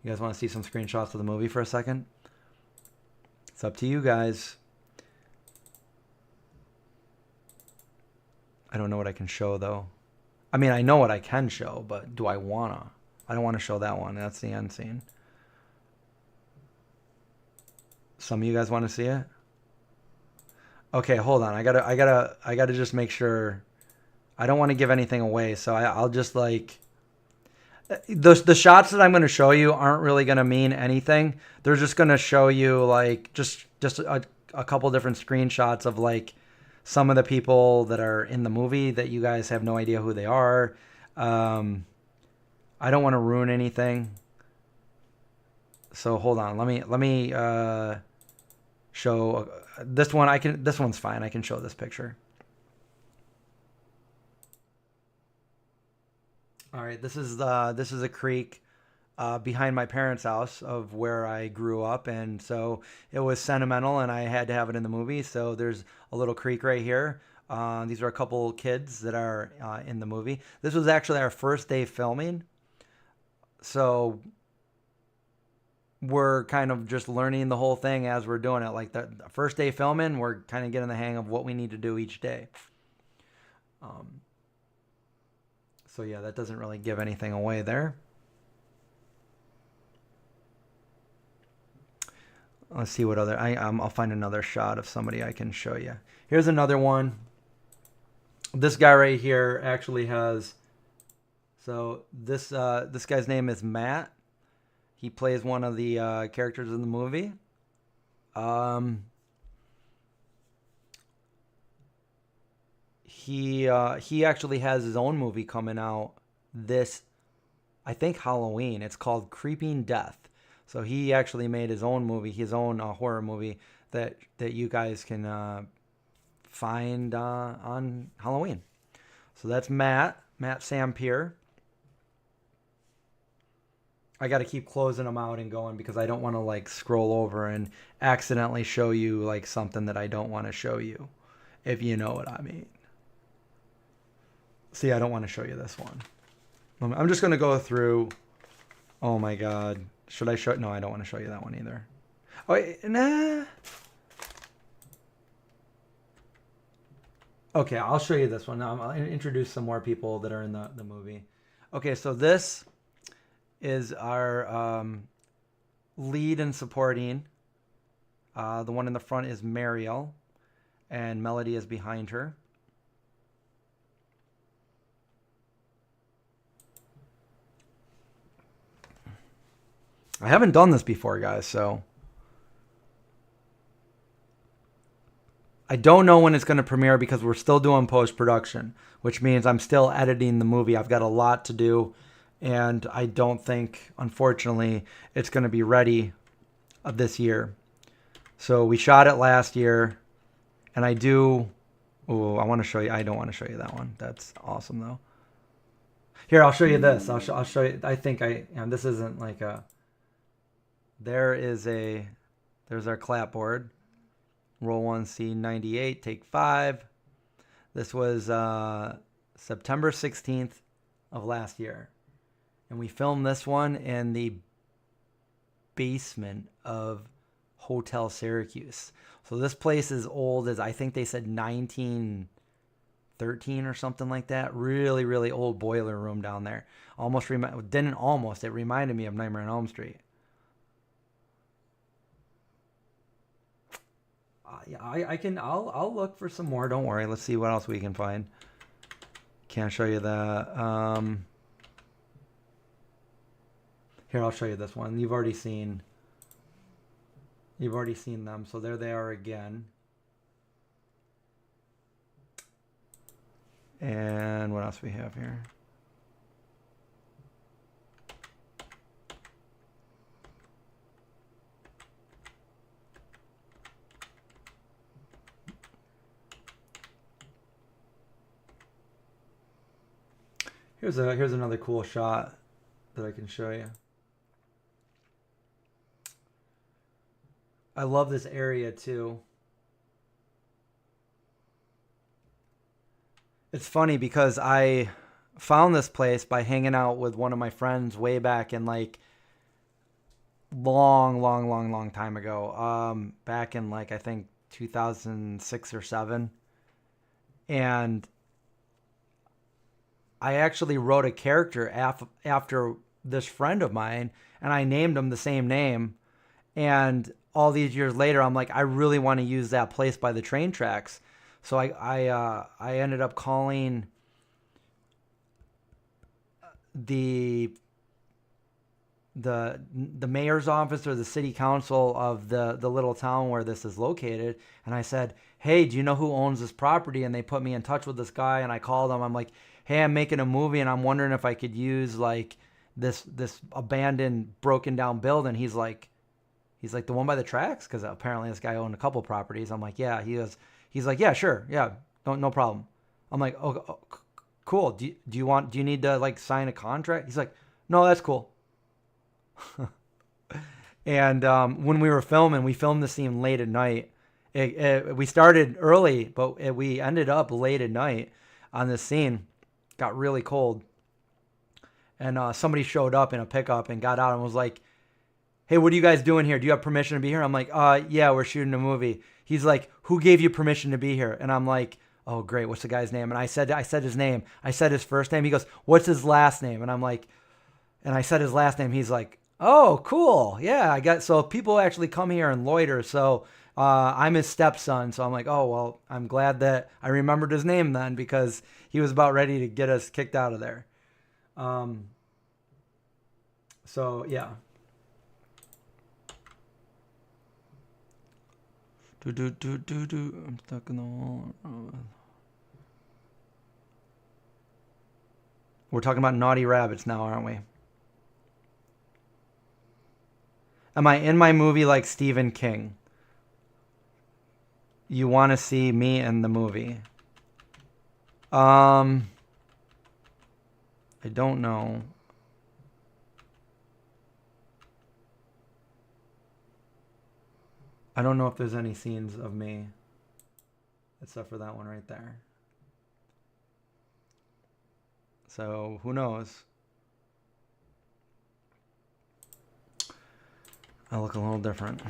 You guys want to see some screenshots of the movie for a second? It's up to you guys. I don't know what I can show, though. I mean, I know what I can show, but do I wanna? I don't want to show that one. That's the end scene. Some of you guys want to see it? Okay, hold on. I gotta just make sure. I don't want to give anything away, so I'll just like... The shots that I'm going to show you aren't really going to mean anything. They're just going to show you like just a couple different screenshots of like some of the people that are in the movie that you guys have no idea who they are. I don't want to ruin anything. So hold on. Let me show this one. This one's fine. I can show this picture. All right, this is a creek behind my parents' house of where I grew up, and so it was sentimental, and I had to have it in the movie. So there's a little creek right here. These are a couple kids that are in the movie. This was actually our first day filming, so we're kind of just learning the whole thing as we're doing it. Like the first day filming, we're kind of getting the hang of what we need to do each day. So yeah, that doesn't really give anything away there. Let's see what other... I'll find another shot of somebody I can show you. Here's another one. This guy right here actually has... So this guy's name is Matt. He plays one of the characters in the movie. He actually has his own movie coming out this, I think, Halloween. It's called Creeping Death. So he actually made his own movie, his own horror movie that you guys can find on Halloween. So that's Matt Sampier. I got to keep closing them out and going because I don't want to like scroll over and accidentally show you like something that I don't want to show you, if you know what I mean. See, I don't want to show you this one. I'm just going to go through. Oh my God. Should I show? No, I don't want to show you that one either. Oh, nah. Okay, I'll show you this one. Now I'll introduce some more people that are in the movie. Okay, so this is our lead and supporting. The one in the front is Mariel, and Melody is behind her. I haven't done this before, guys, so I don't know when it's going to premiere because we're still doing post-production, which means I'm still editing the movie. I've got a lot to do and I don't think, unfortunately, it's going to be ready this year. So we shot it last year, and I do. Oh, I want to show you. I don't want to show you that one. That's awesome though. Here, I'll show you this. I'll show you. I think this isn't like a. There's our clapboard. Roll 1, scene 98, take 5. This was September 16th of last year. And we filmed this one in the basement of Hotel Syracuse. So this place is old as I think they said 1913 or something like that. Really, really old boiler room down there. It reminded me of Nightmare on Elm Street. Yeah, I'll look for some more. Don't worry. Let's see what else we can find. Can't show you that. Here, I'll show you this one. You've already seen them. So there they are again. And what else we have here? Here's another cool shot that I can show you. I love this area too. It's funny because I found this place by hanging out with one of my friends way back in like long time ago. Back in like I think 2006 or 7. And I actually wrote a character after this friend of mine, and I named him the same name. And all these years later, I'm like, I really want to use that place by the train tracks. So I ended up calling the mayor's office or the city council of the little town where this is located, and I said, hey, do you know who owns this property? And they put me in touch with this guy, and I called him. I'm like, hey, I'm making a movie, and I'm wondering if I could use like this abandoned, broken down building. He's like the one by the tracks, because apparently this guy owned a couple properties. I'm like, yeah. He's like, yeah, sure, yeah, no problem. I'm like, oh, cool. Do you need to like sign a contract? He's like, no, that's cool. And when we were filming, we filmed the scene late at night. We started early, but we ended up late at night on this scene. Got really cold. And somebody showed up in a pickup and got out and was like, hey, what are you guys doing here? Do you have permission to be here? I'm like, yeah, we're shooting a movie. He's like, who gave you permission to be here? And I'm like, oh, great. What's the guy's name? And I said his name. I said his first name. He goes, what's his last name? And I'm like, and I said his last name. He's like, oh, cool. Yeah, so people actually come here and loiter. So I'm his stepson. So I'm like, oh, well, I'm glad that I remembered his name then, because he was about ready to get us kicked out of there. So, yeah. I'm stuck in the wall. We're talking about naughty rabbits now, aren't we? Am I in my movie like Stephen King? You want to see me in the movie? I don't know. I don't know if there's any scenes of me except for that one right there. So who knows? I look a little different.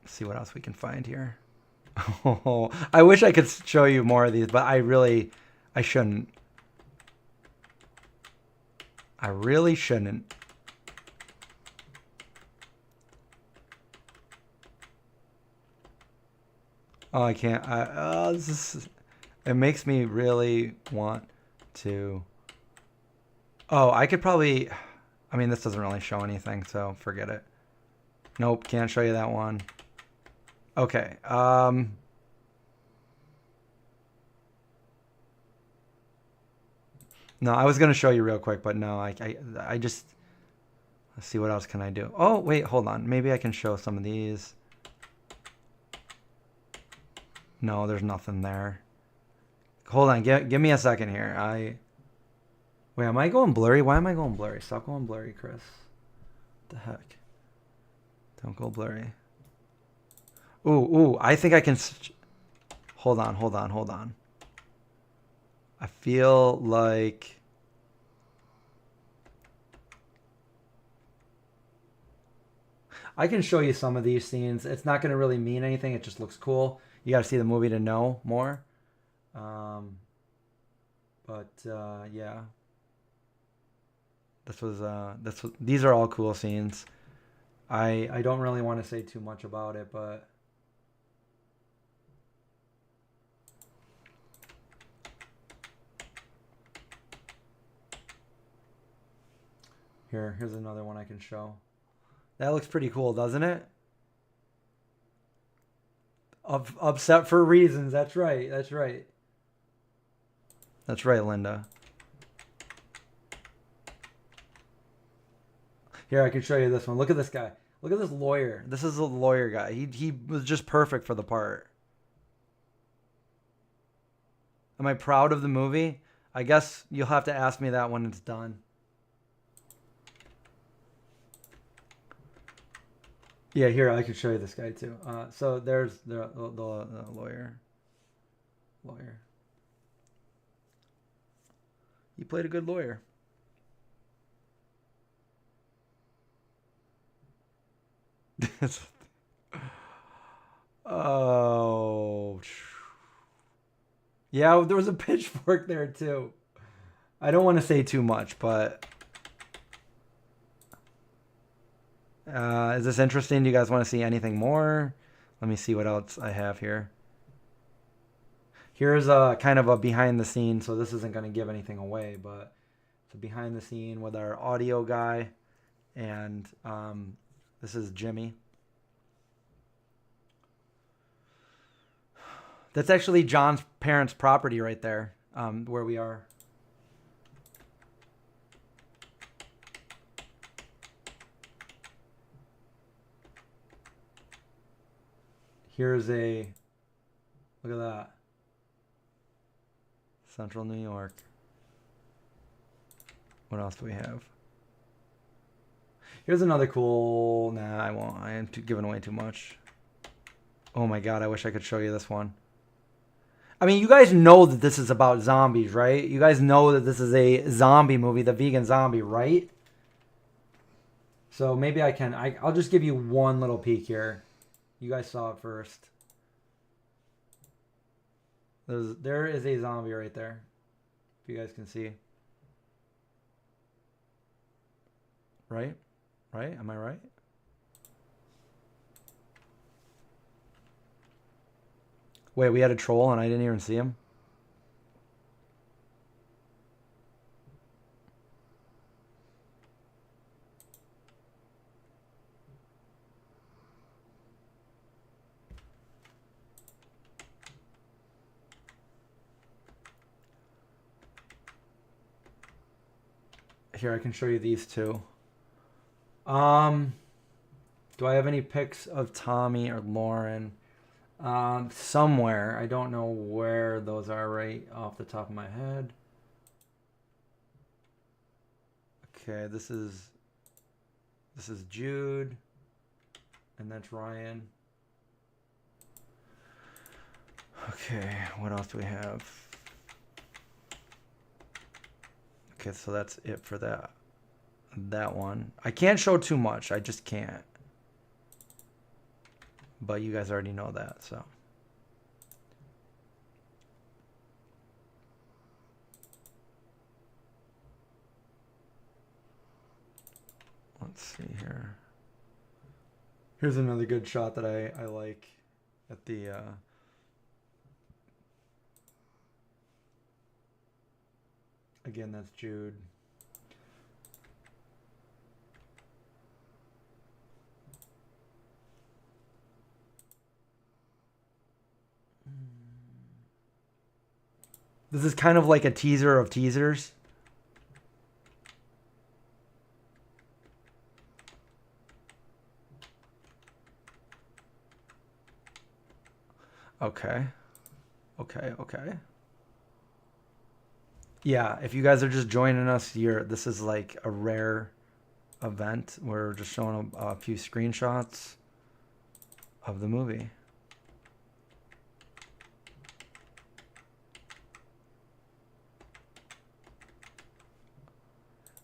Let's see what else we can find here. Oh, I wish I could show you more of these, but I shouldn't. I really shouldn't. Oh, I can't. It makes me really want to. Oh, I could probably. I mean, this doesn't really show anything, so forget it. Nope, can't show you that one. Okay. No, I was gonna show you real quick, but no, I just let's see what else can I do. Oh wait, hold on. Maybe I can show some of these. No, there's nothing there. Hold on, give me a second here. Wait, am I going blurry? Why am I going blurry? Stop going blurry, Chris. What the heck? Don't go blurry. Ooh, I think I can. Hold on. I feel like. I can show you some of these scenes. It's not going to really mean anything. It just looks cool. You got to see the movie to know more. Yeah. These are all cool scenes. I don't really want to say too much about it, but here's another one I can show. That looks pretty cool, doesn't it? Upset for reasons. That's right. That's right, Linda. Here, I can show you this one. Look at this guy. Look at this lawyer. This is a lawyer guy. He was just perfect for the part. Am I proud of the movie? I guess you'll have to ask me that when it's done. Yeah, here, I can show you this guy too. So there's the lawyer. He played a good lawyer. Oh. Yeah, there was a pitchfork there too. I don't want to say too much, but is this interesting? Do you guys want to see anything more? Let me see what else I have here. Here's a kind of a behind the scenes, so this isn't going to give anything away, but it's a behind the scene with our audio guy, and this is Jimmy. That's actually John's parents' property right there, where we are. Here's a, look at that. Central New York. What else do we have? Here's another cool, nah, I won't. I am giving away too much. Oh my God, I wish I could show you this one. I mean, you guys know that this is about zombies, right? You guys know that this is a zombie movie, the vegan zombie, right? So maybe I'll just give you one little peek here. You guys saw it first. There is a zombie right there. If you guys can see. Right? Right? Am I right? Wait, we had a troll and I didn't even see him? Here, I can show you these two. Do I have any pics of Tommy or Lauren? Somewhere. I don't know where those are right off the top of my head. Okay, this is Jude, and that's Ryan. Okay, what else do we have? Okay, so that's it for that one. I can't show too much. I just can't. But you guys already know that, so. Let's see here. Here's another good shot that I like at the again, that's Jude. This is kind of like a teaser of teasers. Okay. Okay. Yeah, if you guys are just joining us here, this is like a rare event. We're just showing a few screenshots of the movie.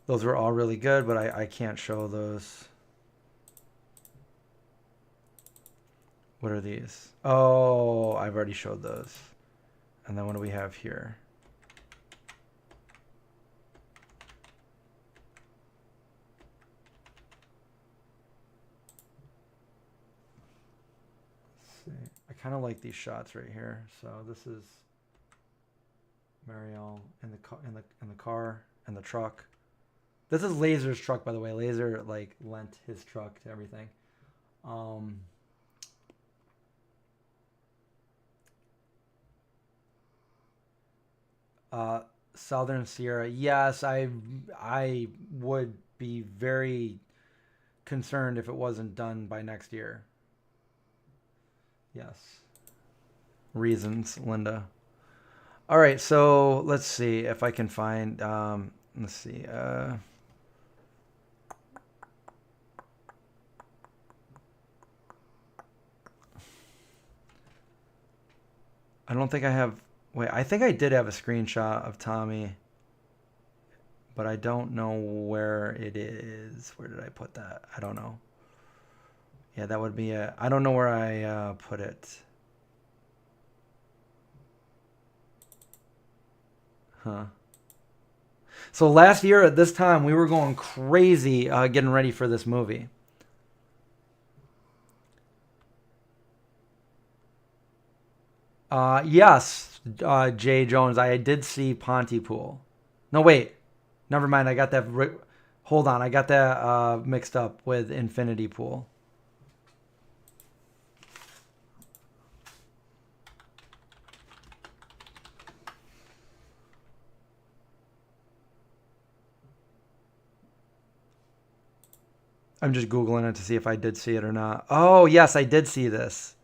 Those were all really good, but I can't show those. What are these? Oh, I've already showed those. And then what do we have here? Let's see. I kind of like these shots right here. So this is Mariel in the car and the truck. This is Laser's truck, by the way. Laser like lent his truck to everything. Southern Sierra. Yes, I would be very concerned if it wasn't done by next year. Yes. Reasons, Linda. All right, so let's see if I can find. Let's see. I don't think I have. Wait, I think I did have a screenshot of Tommy, but I don't know where it is. Where did I put that? I don't know. Yeah, that would be it. I don't know where I put it. Huh. So last year at this time, we were going crazy getting ready for this movie. Yes, Jay Jones, I did see Pontypool. No, wait. Never mind. I got that. Hold on. I got that mixed up with Infinity Pool. I'm just Googling it to see if I did see it or not. Oh, yes, I did see this.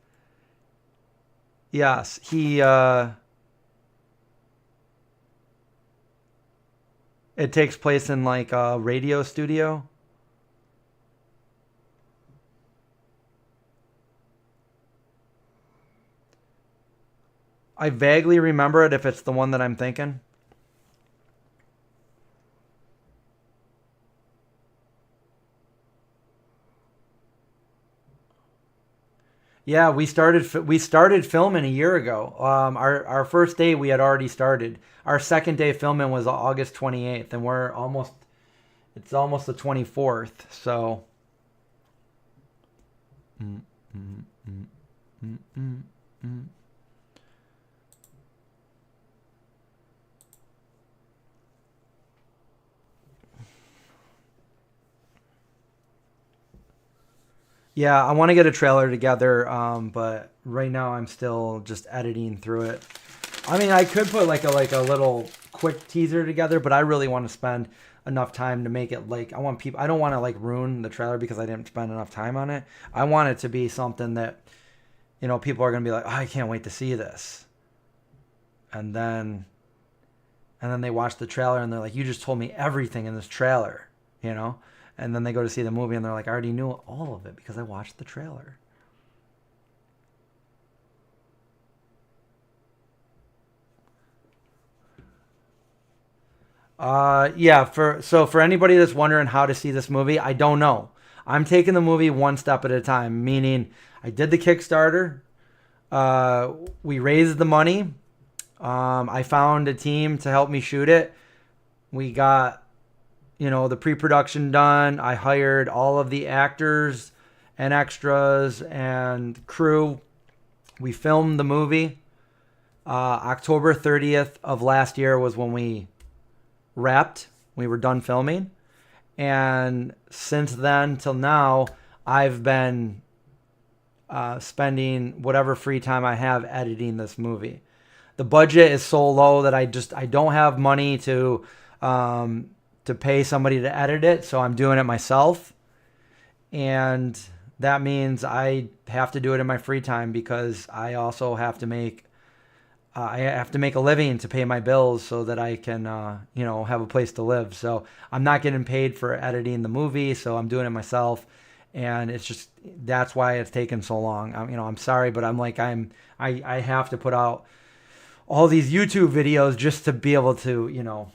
Yes, it takes place in like a radio studio. I vaguely remember it if it's the one that I'm thinking. Yeah, we started filming a year ago. Our first day we had already started. Our second day filming was August 28th, and it's almost the 24th. So, mm, mm, mm, mm, mm, mm. Yeah, I want to get a trailer together, but right now I'm still just editing through it. I mean, I could put like a little quick teaser together, but I really want to spend enough time to make it like I want people. I don't want to like ruin the trailer because I didn't spend enough time on it. I want it to be something that people are gonna be like, oh, I can't wait to see this, and then they watch the trailer and they're like, you just told me everything in this trailer, you know. And then they go to see the movie and they're like, I already knew all of it because I watched the trailer. Yeah, for anybody that's wondering how to see this movie, I don't know. I'm taking the movie one step at a time, meaning I did the Kickstarter. We raised the money. I found a team to help me shoot it. We got, the pre-production done. I hired all of the actors and extras and crew. We filmed the movie. October 30th of last year was when we wrapped. We were done filming. And since then till now, I've been spending whatever free time I have editing this movie. The budget is so low that I don't have money to pay somebody to edit it, so I'm doing it myself. And that means I have to do it in my free time because I also have to make I have to make a living to pay my bills so that I can, have a place to live. So I'm not getting paid for editing the movie, so I'm doing it myself, and it's just that's why it's taken so long. I'm sorry, but I have to put out all these YouTube videos just to be able to,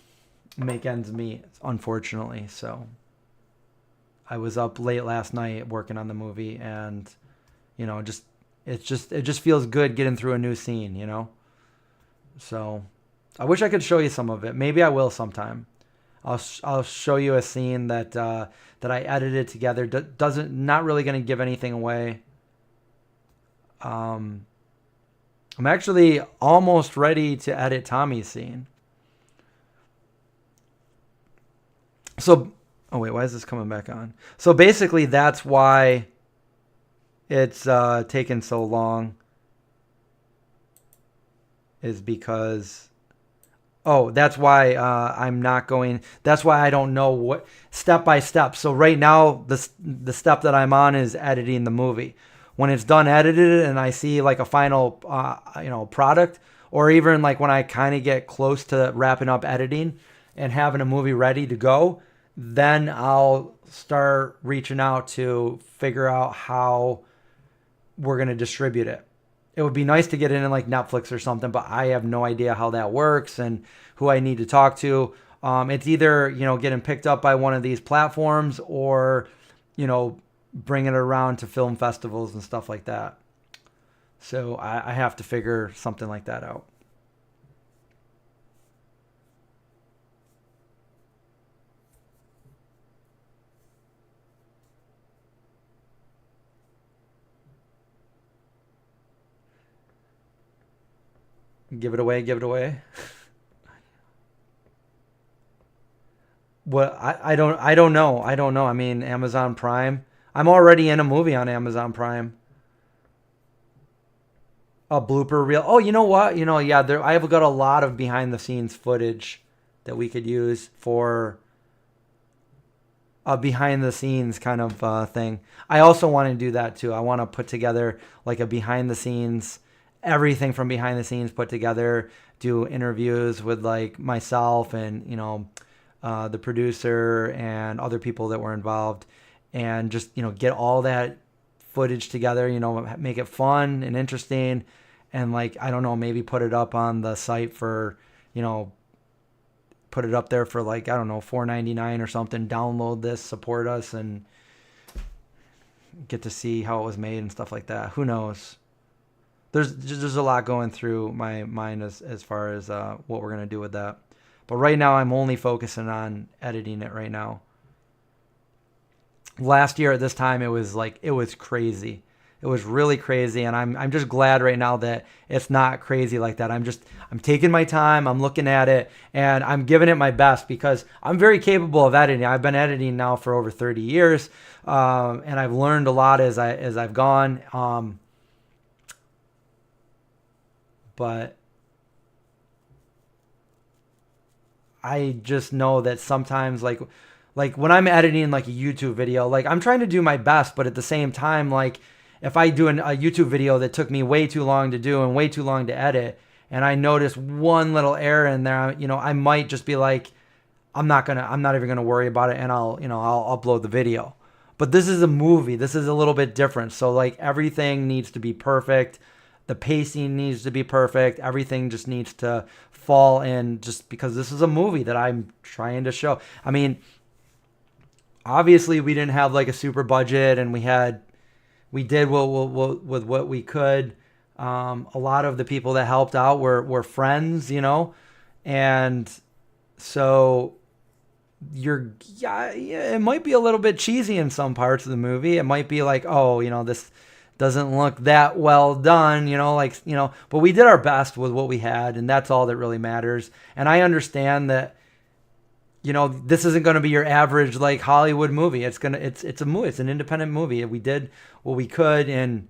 make ends meet. Unfortunately, so I was up late last night working on the movie, and just it just feels good getting through a new scene. So I wish I could show you some of it. Maybe I will sometime. I'll show you a scene that I edited together. Not really going to give anything away. I'm actually almost ready to edit Tommy's scene. So, oh wait, why is this coming back on? So basically, that's why it's taken so long. Is because that's why I'm not going. That's why I don't know what step by step. So right now, the step that I'm on is editing the movie. When it's done edited and I see like a final product, or even like when I kind of get close to wrapping up editing and having a movie ready to go, then I'll start reaching out to figure out how we're going to distribute it. It would be nice to get it in like Netflix or something, but I have no idea how that works and who I need to talk to. It's either, getting picked up by one of these platforms or, bringing it around to film festivals and stuff like that. So I have to figure something like that out. Give it away, give it away. Well, I don't know. I don't know. I mean, Amazon Prime. I'm already in a movie on Amazon Prime. A blooper reel. Oh, you know what? Yeah, I've got a lot of behind the scenes footage that we could use for a behind the scenes kind of thing. I also want to do that too. I want to put together like a behind the scenes, everything from behind the scenes put together, do interviews with like myself and, the producer and other people that were involved, and just, get all that footage together, make it fun and interesting. And like, I don't know, maybe put it up on the site for, you know, put it up there for like, I don't know, $4.99 or something. Download this, support us, and get to see how it was made and stuff like that. Who knows? There's a lot going through my mind as far as what we're gonna do with that. But right now, I'm only focusing on editing it right now. Last year at this time, it was crazy. It was really crazy, and I'm just glad right now that it's not crazy like that. I'm taking my time, I'm looking at it, and I'm giving it my best because I'm very capable of editing. I've been editing now for over 30 years, and I've learned a lot as I've gone. But I just know that sometimes like when I'm editing like a YouTube video, like I'm trying to do my best, but at the same time, like if I do a YouTube video that took me way too long to do and way too long to edit, and I notice one little error in there, I might just be like, I'm not even gonna worry about it, and I'll upload the video. But this is a movie. This is a little bit different. So like everything needs to be perfect. The pacing needs to be perfect. Everything just needs to fall in, just because this is a movie that I'm trying to show. I mean, obviously we didn't have like a super budget, and we did with what we could. A lot of the people that helped out were friends, and so it might be a little bit cheesy in some parts of the movie. It might be like, oh, this doesn't look that well done, but we did our best with what we had, and that's all that really matters. And I understand that, this isn't going to be your average like Hollywood movie. It's a movie. It's an independent movie. We did what we could and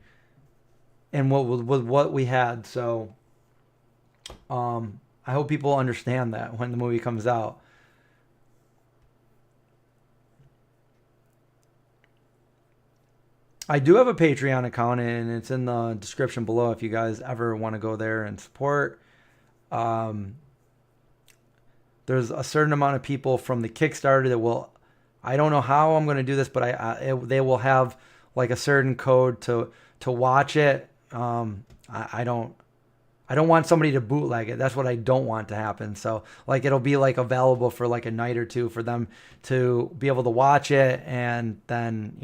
what we had. So, I hope people understand that when the movie comes out. I do have a Patreon account, and it's in the description below if you guys ever want to go there and support. Um, there's a certain amount of people from the Kickstarter that will. I don't know how I'm going to do this, but they will have like a certain code to watch it. I don't want somebody to bootleg it. That's what I don't want to happen. So like it'll be like available for like a night or two for them to be able to watch it, and then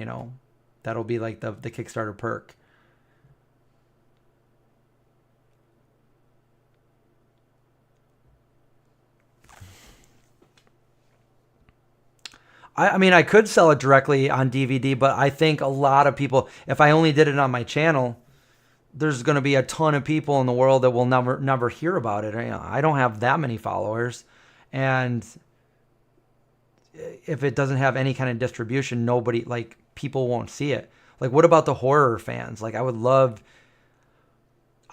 that'll be like the Kickstarter perk. I mean, I could sell it directly on DVD, but I think a lot of people, if I only did it on my channel, there's going to be a ton of people in the world that will never hear about it. I don't have that many followers, and if it doesn't have any kind of distribution, people won't see it. Like, what about the horror fans? Like, I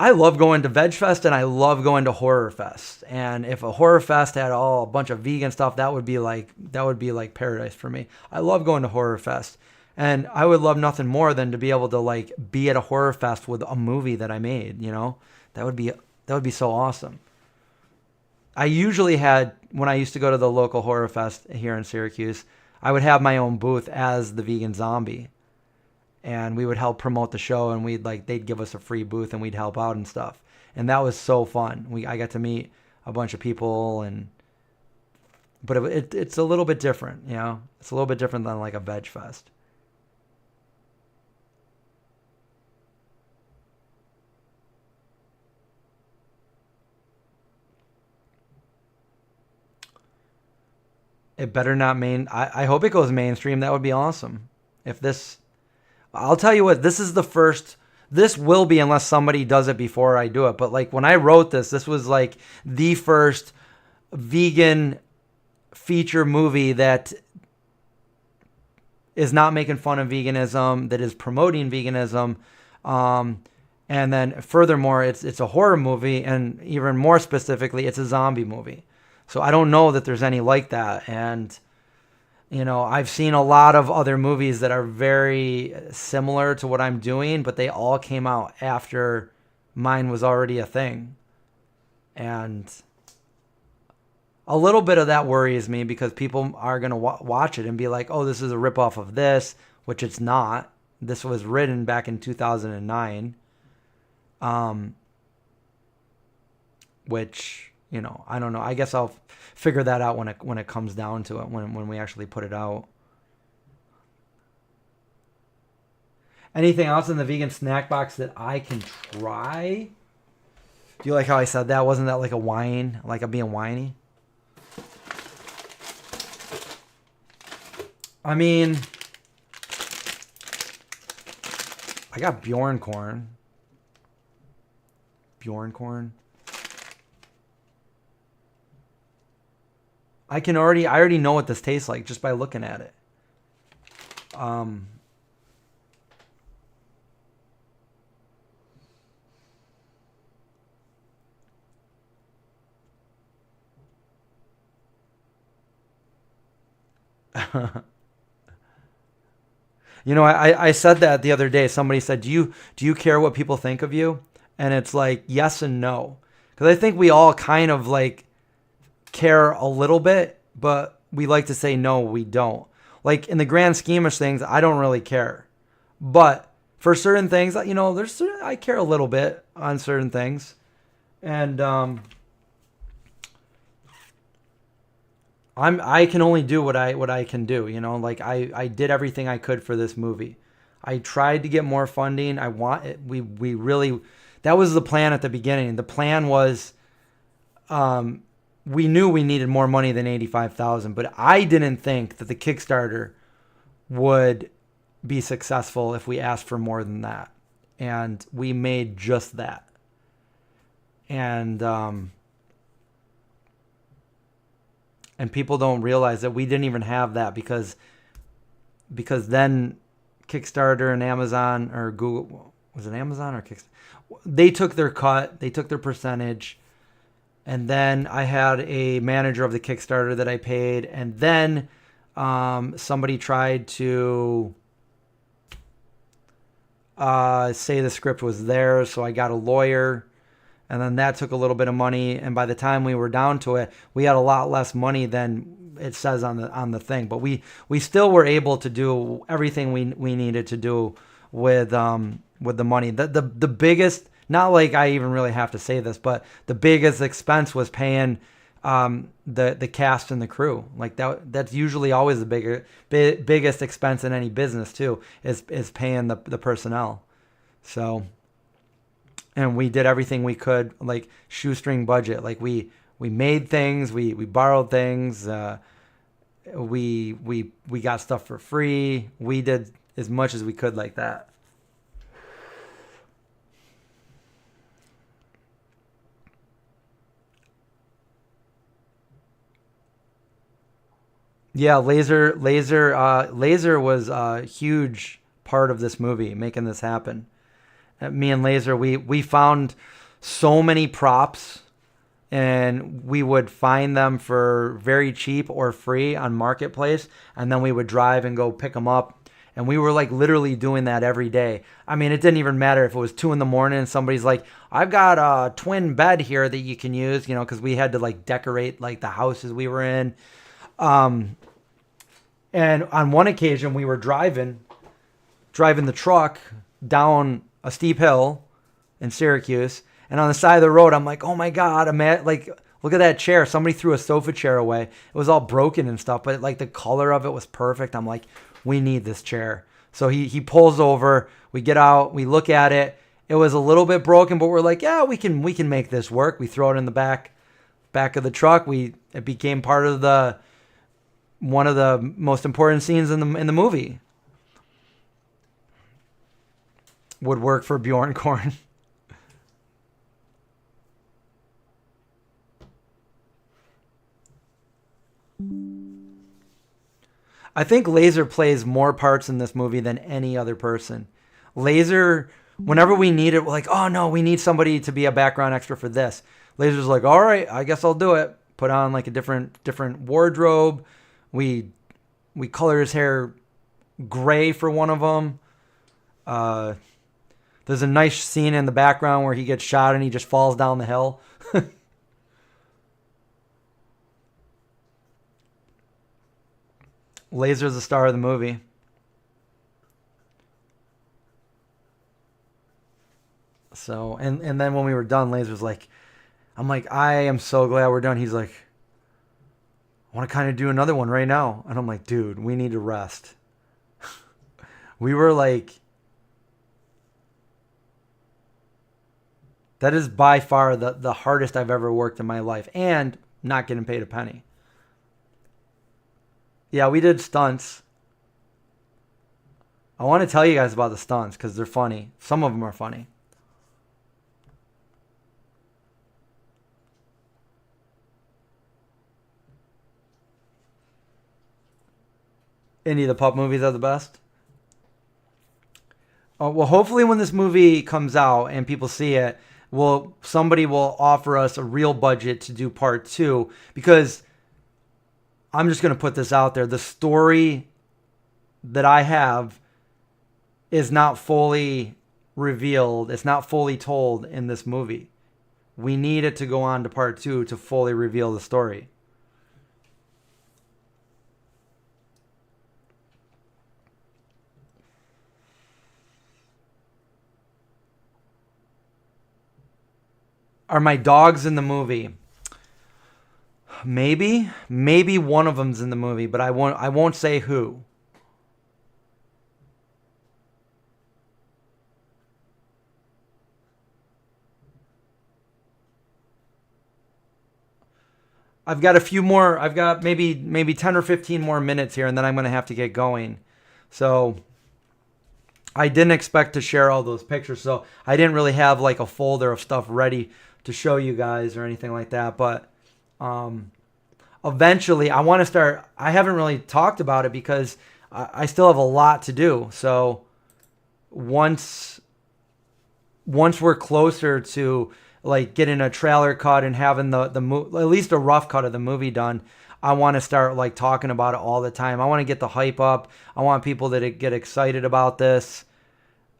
love going to Veg Fest, and I love going to Horror Fest. And if a Horror Fest had a bunch of vegan stuff, that would be like paradise for me. I love going to Horror Fest, and I would love nothing more than to be able to like be at a Horror Fest with a movie that I made. That would be so awesome. I usually had, when I used to go to the local Horror Fest here in Syracuse, I would have my own booth as the vegan zombie. And we would help promote the show, and they'd give us a free booth, and we'd help out and stuff. And that was so fun. I got to meet a bunch of people, but it's a little bit different, It's a little bit different than like a Veg Fest. It better not I hope it goes mainstream. That would be awesome. I'll tell you what, this will be, unless somebody does it before I do it. But like when I wrote this was like the first vegan feature movie that is not making fun of veganism, that is promoting veganism. And then furthermore, it's a horror movie, and even more specifically, it's a zombie movie. So I don't know that there's any like that. And I've seen a lot of other movies that are very similar to what I'm doing, but they all came out after mine was already a thing. And a little bit of that worries me, because people are going to watch it and be like, oh, this is a ripoff of this, which it's not. This was written back in 2009. Which, I don't know. I guess I'll figure that out when it comes down to it, when we actually put it out. Anything else in the vegan snack box that I can try? Do you like how I said that? Wasn't that like a whine? Like I'm being whiny? I mean, I got Bjorn corn. Bjorn corn. I already know what this tastes like just by looking at it. I said that the other day. Somebody said, do you care what people think of you? And it's like, yes and no. Because I think we all kind of like care a little bit, but we like to say, no, we don't. Like in the grand scheme of things, I don't really care. But for certain things, I care a little bit on certain things. And I can only do what I can do, like I did everything I could for this movie. I tried to get more funding. We really, that was the plan at the beginning. The plan was, we knew we needed more money than $85,000, but I didn't think that the Kickstarter would be successful if we asked for more than that. And we made just that. And people don't realize that we didn't even have that because then Kickstarter and Amazon, or Google, was it Amazon or Kickstarter? They took their cut, they took their percentage. And then I had a manager of the Kickstarter that I paid. And then somebody tried to say the script was theirs. So I got a lawyer, and then that took a little bit of money. And by the time we were down to it, we had a lot less money than it says on the thing. But we still were able to do everything we needed to do with the money. The biggest, not like I even really have to say this, but the biggest expense was paying the cast and the crew. Like that's usually always the biggest expense in any business too, is paying the personnel. So, and we did everything we could, like shoestring budget. Like we made things, we borrowed things, we got stuff for free. We did as much as we could like that. Yeah, Laser was a huge part of this movie, making this happen. Me and Laser, we found so many props, and we would find them for very cheap or free on Marketplace, and then we would drive and go pick them up. And we were like literally doing that every day. I mean, it didn't even matter if it was 2 a.m. and somebody's like, "I've got a twin bed here that you can use," because we had to like decorate like the houses we were in. Um, and on one occasion, we were driving the truck down a steep hill in Syracuse, and on the side of the road, I'm like, "Oh my God, like, look at that chair. Somebody threw a sofa chair away. It was all broken and stuff, but like the color of it was perfect." I'm like, "We need this chair." So he pulls over, we get out, we look at it. It was a little bit broken, but we're like, "Yeah, we can make this work." We throw it in the back of the truck. It became part of one of the most important scenes in the movie. Would work for Bjornkorn. I think Laser plays more parts in this movie than any other person. Laser, whenever we need it, we're like, "Oh no, we need somebody to be a background extra for this." Laser's like, "All right, I guess I'll do it." Put on like a different wardrobe. We color his hair gray for one of them. There's a nice scene in the background where he gets shot and he just falls down the hill. Laser's the star of the movie. So, and then when we were done, Laser's like, I'm like, "I am so glad we're done." He's like, "I want to kind of do another one right now." And I'm like, "Dude, we need to rest." We were like, that is by far the hardest I've ever worked in my life, and not getting paid a penny. Yeah, we did stunts. I want to tell you guys about the stunts because they're funny. Some of them are funny. Any of the pup movies are the best. Well, hopefully when this movie comes out and people see it, somebody will offer us a real budget to do part two, because I'm just going to put this out there. The story that I have is not fully revealed. It's not fully told in this movie. We need it to go on to part two to fully reveal the story. Are my dogs in the movie? Maybe one of them's in the movie, but I won't say who. I've got a few more. I've got maybe 10 or 15 more minutes here, and then I'm going to have to get going. So I didn't expect to share all those pictures, so I didn't really have like a folder of stuff ready to show you guys or anything like that. But eventually, I want to start. I haven't really talked about it because I still have a lot to do. So once we're closer to like getting a trailer cut and having at least a rough cut of the movie done, I want to start like talking about it all the time. I want to get the hype up. I want people to get excited about this.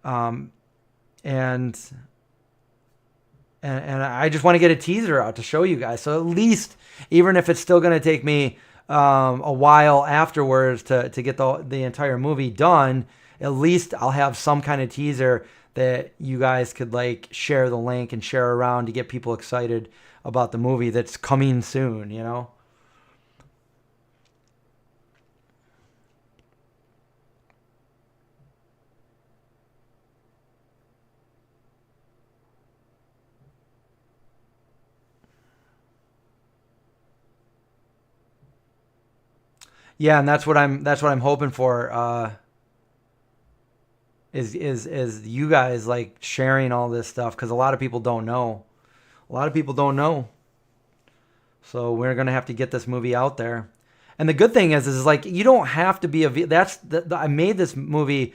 and and I just want to get a teaser out to show you guys. So at least, even if it's still going to take me a while afterwards to get the entire movie done, at least I'll have some kind of teaser that you guys could like share the link and share around to get people excited about the movie that's coming soon, you know? Yeah, and that's what I'm hoping for. Is you guys like sharing all this stuff because a lot of people don't know. A lot of people don't know. So we're gonna have to get this movie out there. And the good thing is like you don't have to be that's I made this movie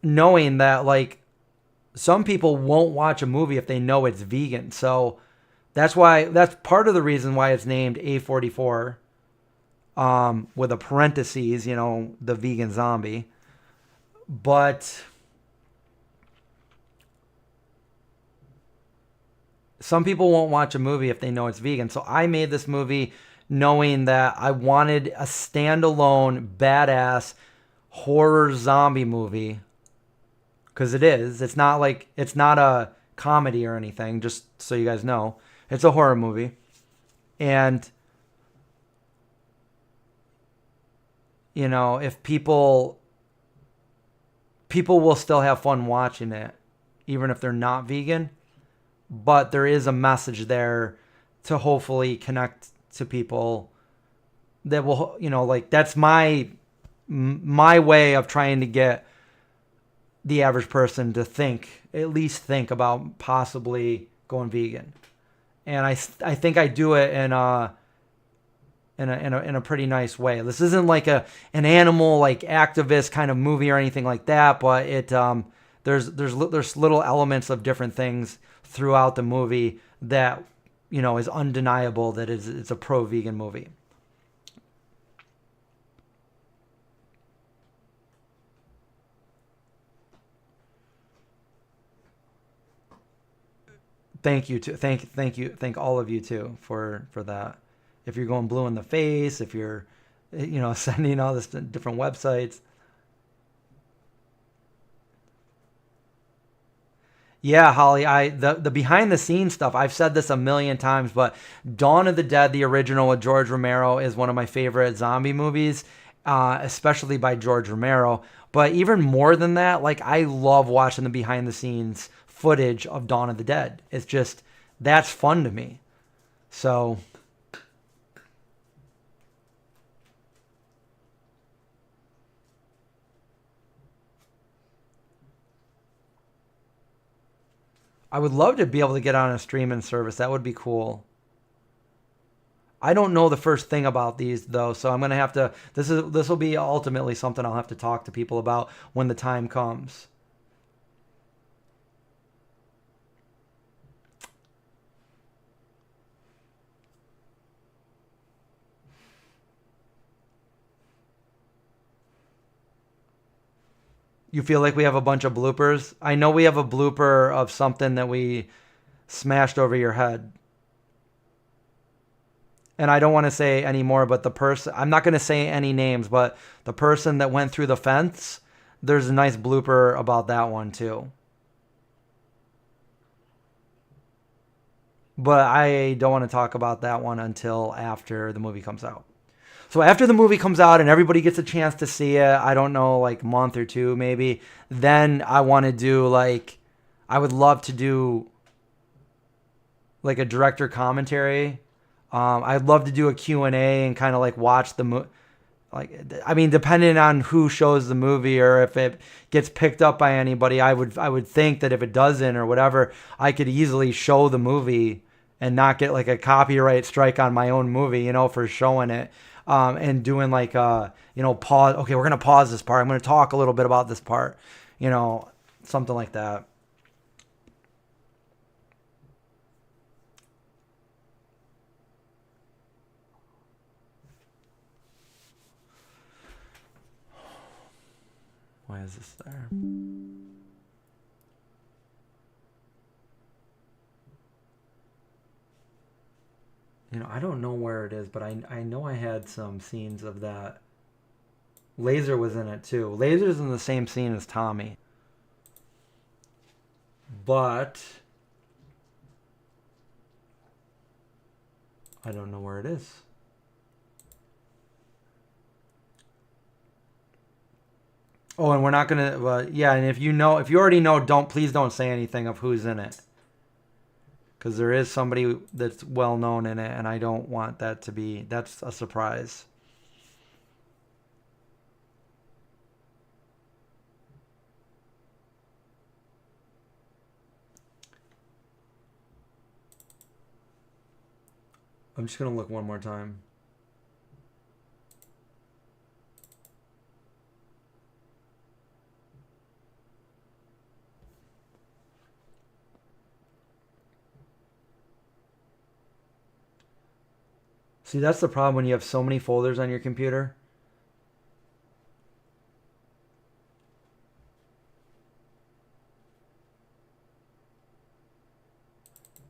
knowing that like some people won't watch a movie if they know it's vegan. So that's part of the reason why it's named A44 with a parentheses, the vegan zombie. But some people won't watch a movie if they know it's vegan. So I made this movie knowing that I wanted a standalone, badass horror zombie movie. Because it is. It's not a comedy or anything, just so you guys know. It's a horror movie. And, if people will still have fun watching it, even if they're not vegan. But there is a message there to hopefully connect to people that will, like that's my way of trying to get the average person to at least think about possibly going vegan. And I think I do it in a pretty nice way. This isn't like an animal like activist kind of movie or anything like that, but there's little elements of different things throughout the movie that is undeniable that it's a pro vegan movie. Thank you to thank all of you too for that. If you're going blue in the face, if you're sending all this to different websites. Yeah, Holly, the behind the scenes stuff, I've said this a million times, but Dawn of the Dead, the original with George Romero, is one of my favorite zombie movies, especially by George Romero. But even more than that, like I love watching the behind the scenes footage of Dawn of the Dead. It's just that's fun to me. So I would love to be able to get on a streaming service. That would be cool. I don't know the first thing about these though, so I'm gonna have to. This will be ultimately something I'll have to talk to people about when the time comes. You feel like we have a bunch of bloopers? I know we have a blooper of something that we smashed over your head. And I don't want to say any more, but the person, I'm not going to say any names, but the person that went through the fence, there's a nice blooper about that one too. But I don't want to talk about that one until after the movie comes out. So after the movie comes out and everybody gets a chance to see it, I don't know, like month or two maybe, then I want to do like, I would love to do like a director commentary. I'd love to do a Q&A and kind of like watch the movie. Like, I mean, depending on who shows the movie or if it gets picked up by anybody, I would think that if it doesn't or whatever, I could easily show the movie and not get like a copyright strike on my own movie, for showing it. And doing like pause. Okay, we're gonna pause this part. I'm gonna talk a little bit about this part, something like that. Wait, is this there? You know, I don't know where it is, but I know I had some scenes of that. Laser was in it too. Laser's in the same scene as Tommy. But I don't know where it is. Oh, and we're not gonna. Yeah, and if you already know, please don't say anything of who's in it, because there is somebody that's well known in it, and I don't want that to be. That's a surprise. I'm just gonna look one more time. See, that's the problem when you have so many folders on your computer.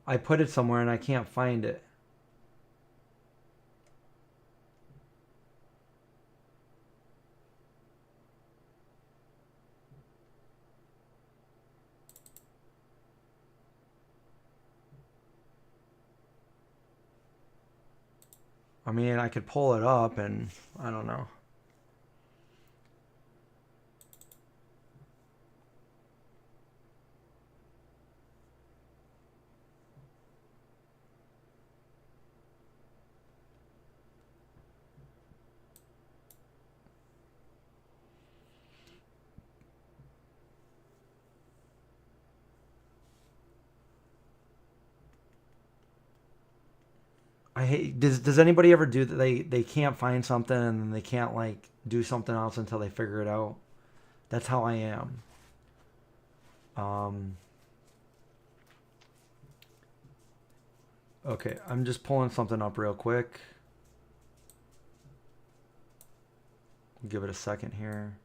I put it somewhere and I can't find it. I mean, I could pull it up and I don't know. I hate. Does anybody ever do that? They can't find something and then they can't like do something else until they figure it out. That's how I am. Okay, I'm just pulling something up real quick. Give it a second here.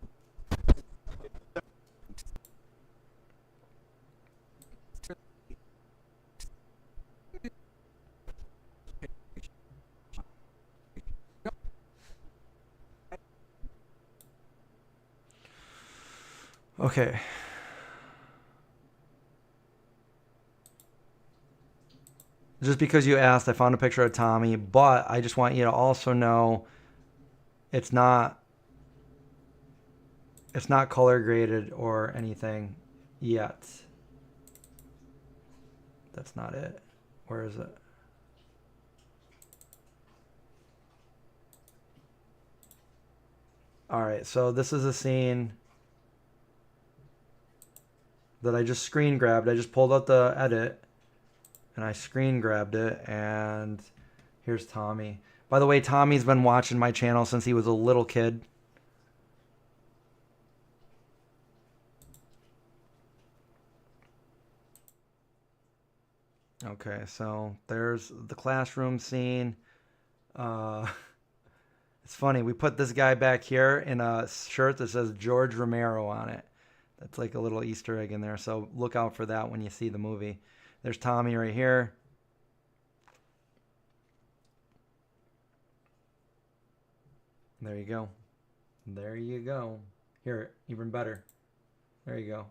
Okay. Just because you asked, I found a picture of Tommy, but I just want you to also know it's not color graded or anything yet. That's not it. Where is it? All right, so this is a scene that I just screen grabbed. I just pulled out the edit and I screen grabbed it, and here's Tommy. By the way, Tommy's been watching my channel since he was a little kid. Okay, so there's the classroom scene. It's funny, we put this guy back here in a shirt that says George Romero on it. That's like a little Easter egg in there, so look out for that when you see the movie. There's Tommy right here. There you go. There you go. Here, even better. There you go.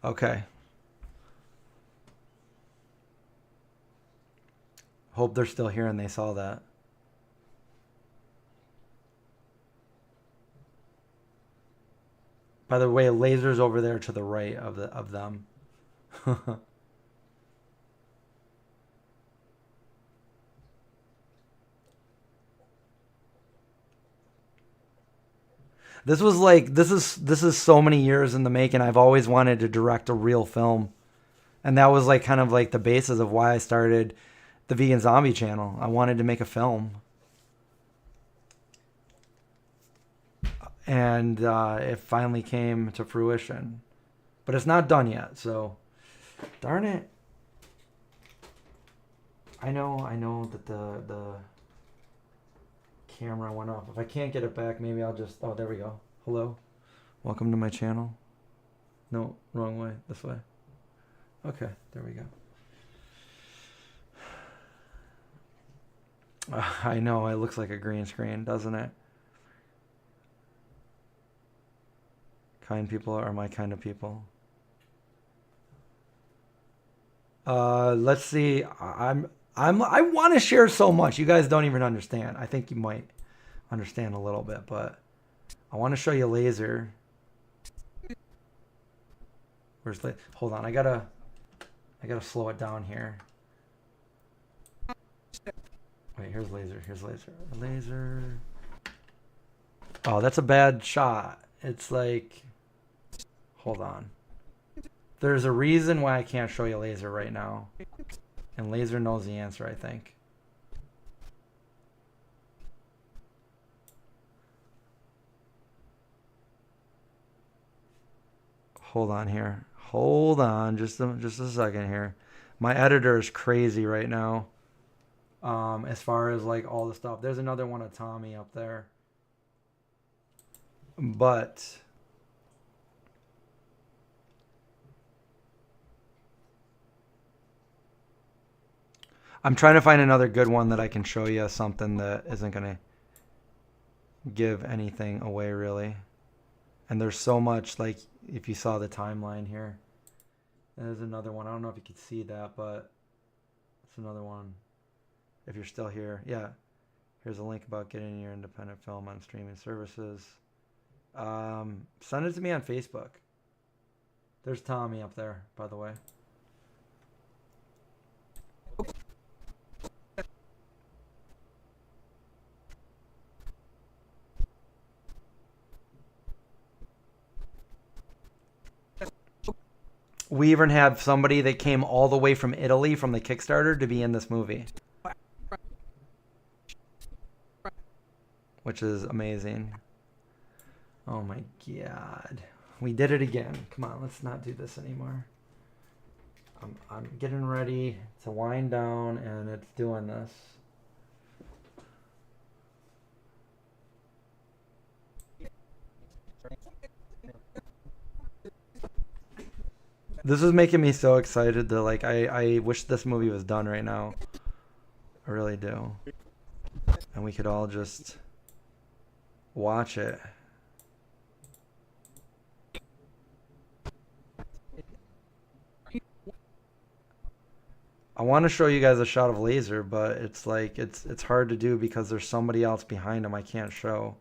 Okay. Hope they're still here and they saw that. By the way, laser's over there to the right of them. This is so many years in the making. I've always wanted to direct a real film. And that was like kind of like the basis of why I started the Vegan Zombie channel. I wanted to make a film. And it finally came to fruition. But it's not done yet, so darn it. I know that the camera went off. If I can't get it back, maybe I'll just... Oh, there we go. Hello. Welcome to my channel. No, wrong way. This way. Okay, there we go. I know, it looks like a green screen, doesn't it? Kind people are my kind of people. Let's see. I want to share so much. You guys don't even understand. I think you might understand a little bit, but I want to show you laser. Where's the... Hold on, I gotta slow it down here. Wait, here's laser. Here's laser. Laser. Oh, that's a bad shot. It's like... Hold on. There's a reason why I can't show you laser right now. And laser knows the answer, I think. Hold on here. Hold on just a second here. My editor is crazy right now. As far as like all the stuff. There's another one of Tommy up there. But I'm trying to find another good one that I can show you, something that isn't going to give anything away really. And there's so much, like if you saw the timeline here. There's another one. I don't know if you could see that, but it's another one. If you're still here. Yeah. Here's a link about getting your independent film on streaming services. Send it to me on Facebook. There's Tommy up there, by the way. We even have somebody that came all the way from Italy from the Kickstarter to be in this movie. Which is amazing. Oh my God. We did it again. Come on, let's not do this anymore. I'm getting ready to wind down and it's doing this. This is making me so excited that like I wish this movie was done right now. I really do. And we could all just watch it. I want to show you guys a shot of laser, but it's like it's hard to do because there's somebody else behind him I can't show.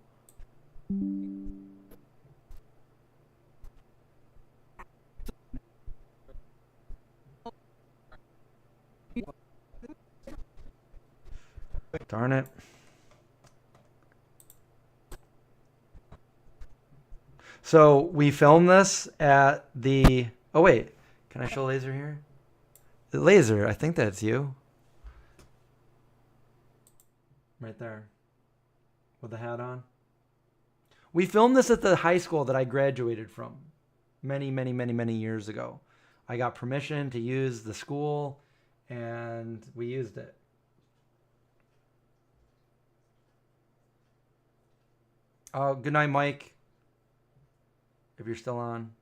Darn it. So we filmed this at the... Oh, wait. Can I show laser here? Laser, I think that's you. Right there. With the hat on. We filmed this at the high school that I graduated from many, many, many, many years ago. I got permission to use the school, and we used it. Oh, good night, Mike. If you're still on.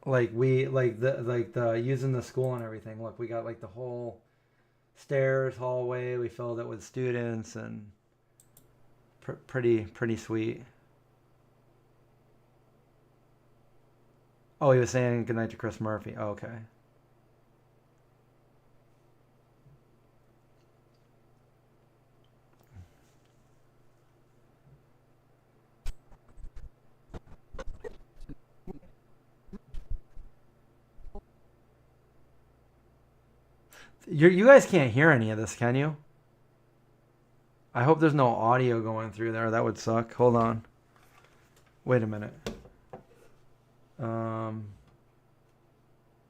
Like the using the school and everything. Look, we got like the whole stairs, hallway. We filled it with students and pretty sweet. Oh, he was saying goodnight to Chris Murphy. Oh, okay. You guys can't hear any of this, can you? I hope there's no audio going through there. That would suck. Hold on. Wait a minute.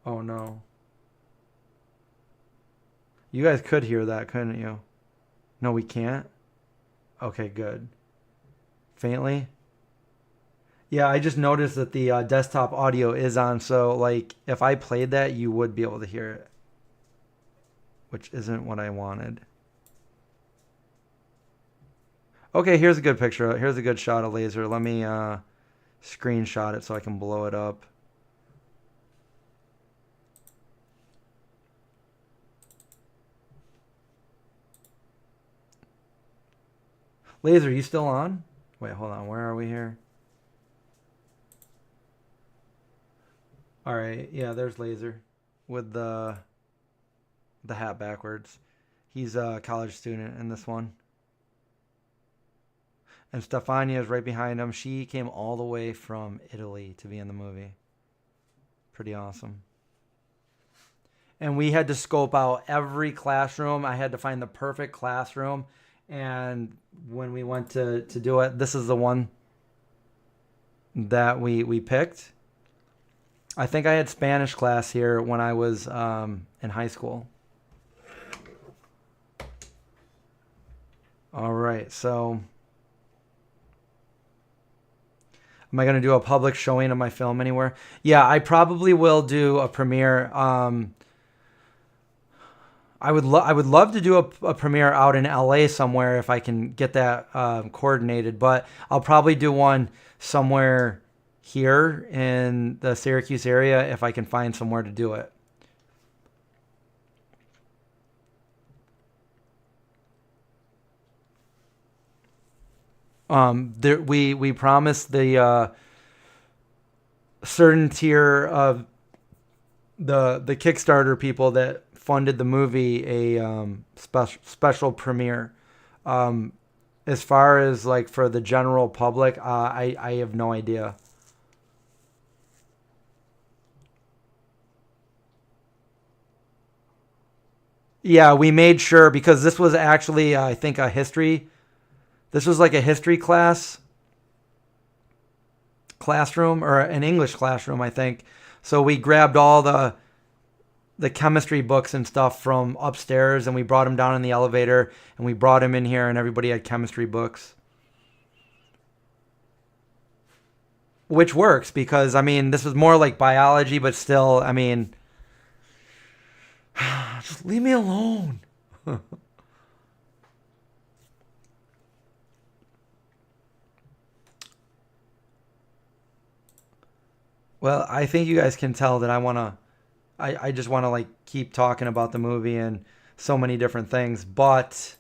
Oh no. You guys could hear that, couldn't you? No, we can't. Okay, good. Faintly. Yeah, I just noticed that the desktop audio is on, so like if I played that, you would be able to hear it, which isn't what I wanted. Okay, here's a good picture. Here's a good shot of laser. Let me screenshot it so I can blow it up. Laser, you still on? Wait, hold on. Where are we here? All right. Yeah, there's laser with the hat backwards. He's a college student in this one. And Stefania is right behind him. She came all the way from Italy to be in the movie. Pretty awesome. And we had to scope out every classroom. I had to find the perfect classroom. And when we went to do it, this is the one that we picked. I think I had Spanish class here when I was in high school. All right, so am I going to do a public showing of my film anywhere? Yeah, I probably will do a premiere. I would love to do a premiere out in LA somewhere if I can get that coordinated, but I'll probably do one somewhere here in the Syracuse area if I can find somewhere to do it. We promised the certain tier of the Kickstarter people that funded the movie a special premiere. As far as like for the general public, I have no idea. Yeah, we made sure because this was actually I think a history. This was like a history classroom or an English classroom, I think. So we grabbed all the chemistry books and stuff from upstairs and we brought them down in the elevator and we brought them in here and everybody had chemistry books. Which works because I mean this was more like biology but still I mean just leave me alone. Well, I think you guys can tell that I just want to like keep talking about the movie and so many different things. But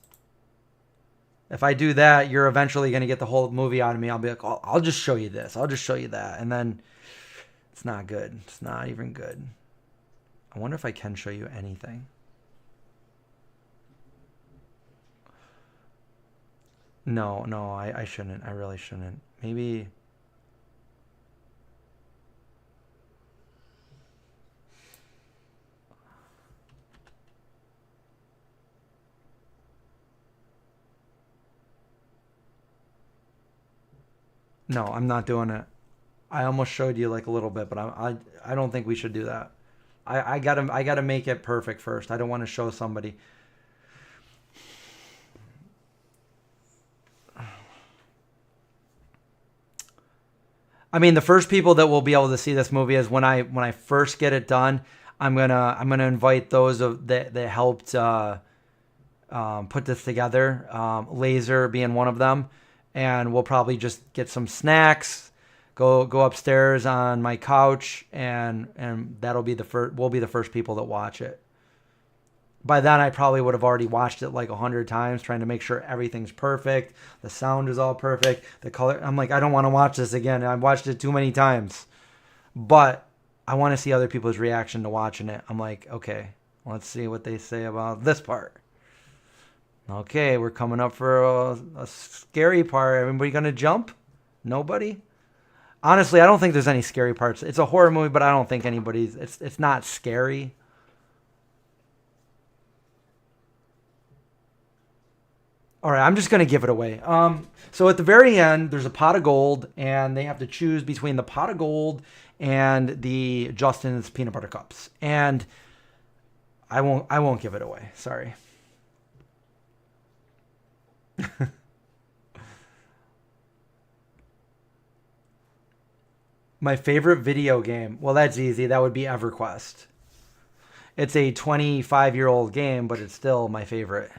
if I do that, you're eventually going to get the whole movie out of me. I'll be like, oh, I'll just show you this. I'll just show you that. And then it's not good. It's not even good. I wonder if I can show you anything. No, no, I shouldn't. I really shouldn't. Maybe. No, I'm not doing it. I almost showed you like a little bit, but I don't think we should do that. I gotta make it perfect first. I don't want to show somebody. I mean, the first people that will be able to see this movie is when I first get it done. I'm gonna invite those that helped put this together. Laser being one of them, and we'll probably just get some snacks, go upstairs on my couch, and that'll be the first. We'll be the first people that watch it. By then, I probably would have already watched it like 100 times, trying to make sure everything's perfect. The sound is all perfect. The color. I'm like, I don't want to watch this again. I've watched it too many times, but I want to see other people's reaction to watching it. I'm like, okay, let's see what they say about this part. Okay, we're coming up for a scary part. Everybody gonna jump? Nobody? Honestly, I don't think there's any scary parts. It's a horror movie, but I don't think anybody's. It's not scary. All right, I'm just gonna give it away. So at the very end, there's a pot of gold, and they have to choose between the pot of gold and the Justin's peanut butter cups. And I won't give it away. Sorry. My favorite video game. Well, that's easy. That would be EverQuest. It's a 25-year-old game, but it's still my favorite.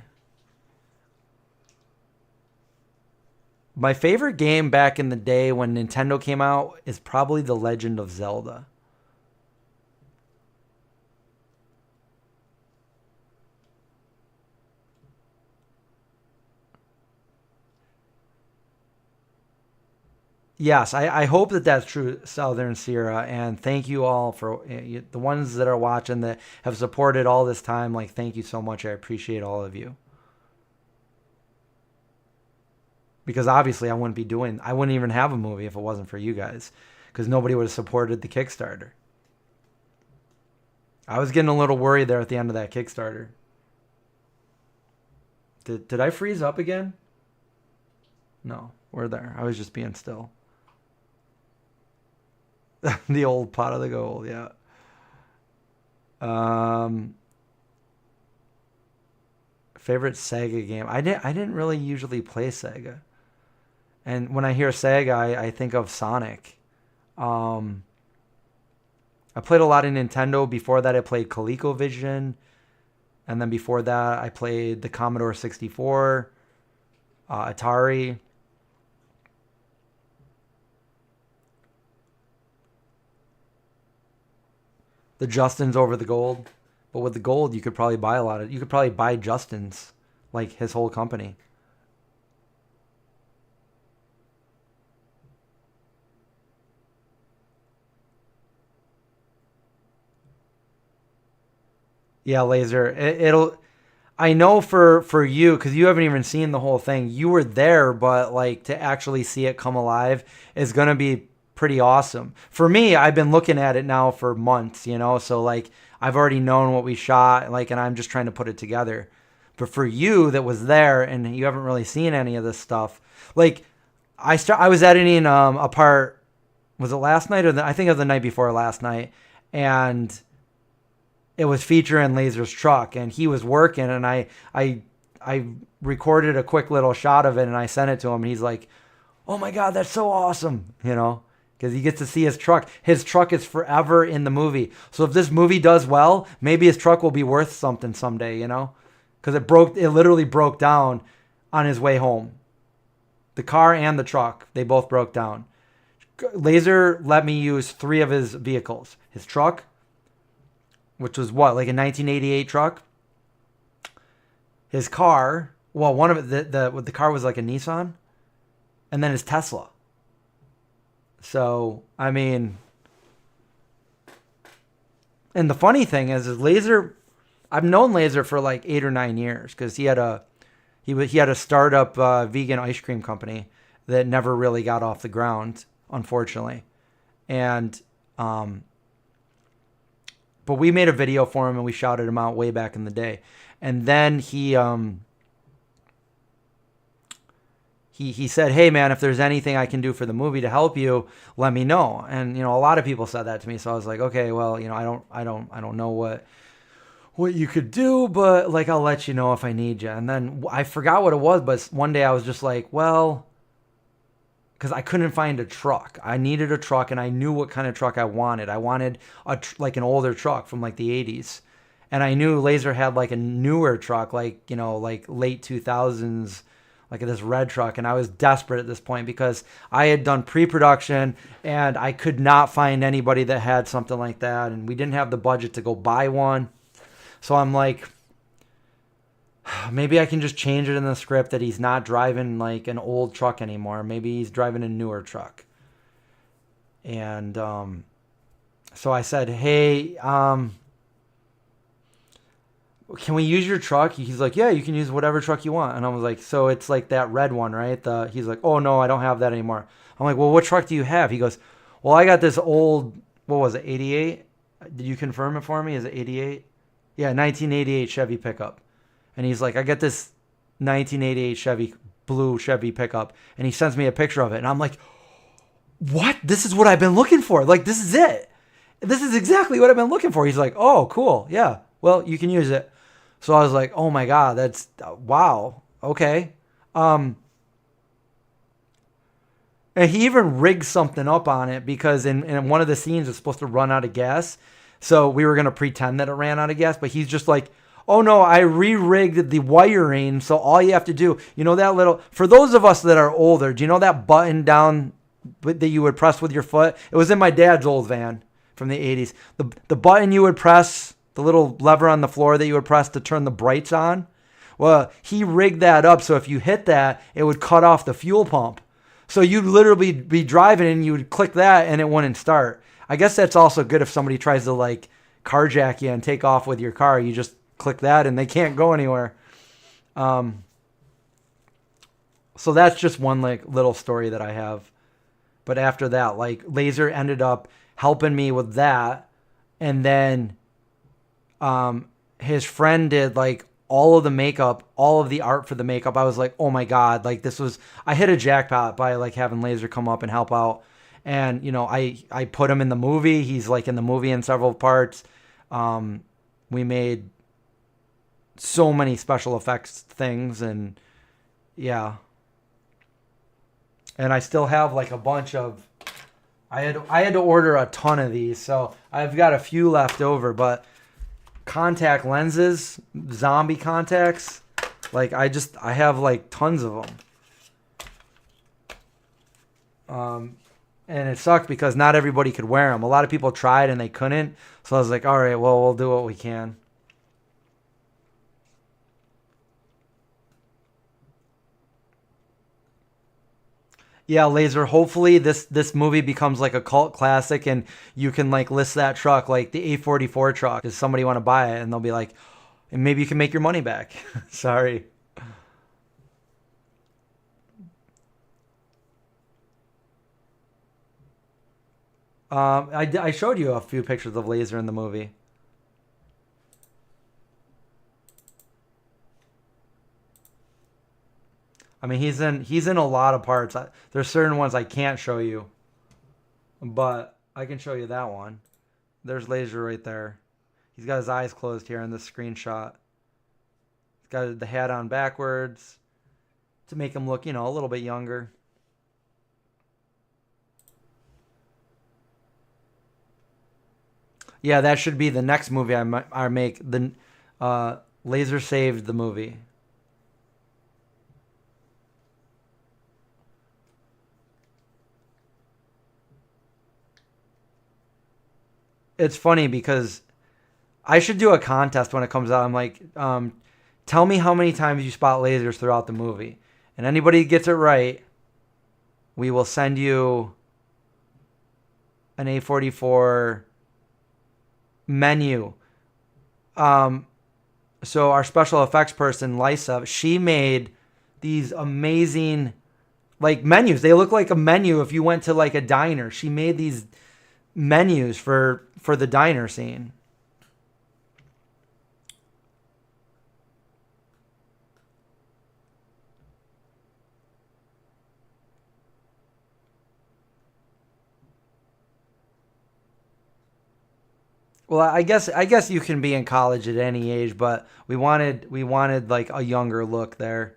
My favorite game back in the day when Nintendo came out is probably The Legend of Zelda. Yes, I hope that that's true, Southern Sierra, and thank you all for the ones that are watching that have supported all this time. Like, thank you so much. I appreciate all of you. Because obviously I wouldn't even have a movie if it wasn't for you guys, because nobody would have supported the Kickstarter. I was getting a little worried there at the end of that Kickstarter. Did I freeze up again? No, we're there. I was just being still. The old pot of the gold, yeah. Um, Favorite Sega game. I didn't really usually play Sega. And when I hear Sega, I think of Sonic. Um, I played a lot of Nintendo. Before that, I played ColecoVision. And then before that, I played the Commodore 64, Atari. The Justin's over the gold. But with the gold, you could probably buy a lot of. You could probably buy Justin's, like his whole company. Yeah, laser. It'll. I know for you, because you haven't even seen the whole thing. You were there, but like to actually see it come alive is gonna be pretty awesome. For me, I've been looking at it now for months, so like I've already known what we shot, like, and I'm just trying to put it together. But for you that was there and you haven't really seen any of this stuff, like I was editing a part. Was it last night I think it was the night before last night, and it was featuring Laser's truck, and he was working, and I recorded a quick little shot of it, and I sent it to him, and he's like, "Oh my God, that's so awesome!" Because he gets to see his truck. His truck is forever in the movie. So if this movie does well, maybe his truck will be worth something someday. Because it literally broke down on his way home. The car and the truck, they both broke down. Laser let me use 3 of his vehicles. His truck, which was what, like a 1988 truck? His car, well, one of it, the car was like a Nissan, and then his Tesla. So, I mean, and the funny thing is Laser, I've known Laser for like 8 or 9 years, because he had a startup vegan ice cream company that never really got off the ground, unfortunately. And but we made a video for him and we shouted him out way back in the day. And then he said, "Hey man, if there's anything I can do for the movie to help you, let me know." And a lot of people said that to me, so I was like, "Okay, well, I don't know what you could do, but like I'll let you know if I need you." And then I forgot what it was, but one day I was just like, well, because I couldn't find a truck. I needed a truck, and I knew what kind of truck I wanted. I wanted like an older truck from like the 80s. And I knew Laser had like a newer truck, like, like late 2000s, like this red truck. And I was desperate at this point because I had done pre-production and I could not find anybody that had something like that. And we didn't have the budget to go buy one. So I'm like, maybe I can just change it in the script that he's not driving like an old truck anymore. Maybe he's driving a newer truck. And so I said, "Hey, can we use your truck?" He's like, "Yeah, you can use whatever truck you want." And I was like, "So it's like that red one, right?" He's like, "Oh no, I don't have that anymore." I'm like, "Well, what truck do you have?" He goes, "Well, I got this old, what was it, 88? Did you confirm it for me? Is it 88? Yeah, 1988 Chevy pickup." And he's like, "I got this 1988 blue Chevy pickup, and he sends me a picture of it, and I'm like, what? This is what I've been looking for. Like, this is it. This is exactly what I've been looking for. He's like, oh, cool. Yeah. Well, you can use it. So I was like, oh my God, that's, wow. Okay. And he even rigged something up on it because in one of the scenes it's supposed to run out of gas. So we were going to pretend that it ran out of gas, but he's just like, oh no, I re-rigged the wiring. So all you have to do, that little, for those of us that are older, do you know that button down that you would press with your foot? It was in my dad's old van from the 80s. The button you would press, the little lever on the floor that you would press to turn the brights on. Well, he rigged that up so if you hit that, it would cut off the fuel pump. So you'd literally be driving and you would click that and it wouldn't start. I guess that's also good if somebody tries to like carjack you and take off with your car. You just click that and they can't go anywhere. So that's just one like little story that I have. But after that, like Laser ended up helping me with that. And then his friend did like all of the makeup, all of the art for the makeup. I was like, oh my God, like I hit a jackpot by like having Laser come up and help out. And, I put him in the movie. He's like in the movie in several parts. We made so many special effects things and yeah. And I still have like a bunch of, I had to order a ton of these. So I've got a few left over, but contact lenses, zombie contacts, like I have like tons of them. And it sucked because not everybody could wear them. A lot of people tried and they couldn't. So I was like, all right, well, we'll do what we can. Yeah, Laser, hopefully this movie becomes like a cult classic and you can like list that truck, like the A44 truck. Does somebody want to buy it? And they'll be like, and maybe you can make your money back. Sorry. I showed you a few pictures of Laser in the movie. I mean, he's in a lot of parts. There's certain ones I can't show you, but I can show you that one. There's Laser right there. He's got his eyes closed here in this screenshot. He's got the hat on backwards to make him look, a little bit younger. Yeah, that should be the next movie I make. The Laser saved the movie. It's funny because I should do a contest when it comes out. I'm like, tell me how many times you spot lasers throughout the movie. And anybody who gets it right, we will send you an A44 menu. So our special effects person, Lysa, she made these amazing like menus. They look like a menu if you went to like a diner. She made these menus for the diner scene. Well, I guess you can be in college at any age, but we wanted like a younger look there.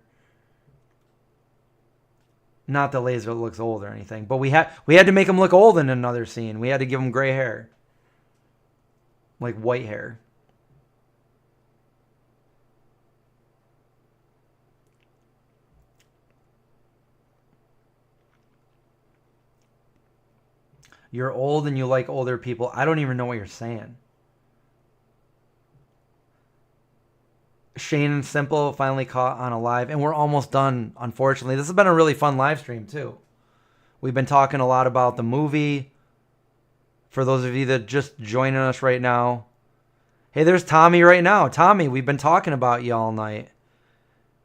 Not that Laser looks old or anything, but we had to make him look old in another scene. We had to give him gray hair, like white hair. You're old and you like older people. I don't even know what you're saying. Shane and Simple finally caught on a live, and we're almost done, unfortunately. This has been a really fun live stream, too. We've been talking a lot about the movie. For those of you that just joining us right now. Hey, there's Tommy right now. Tommy, we've been talking about you all night.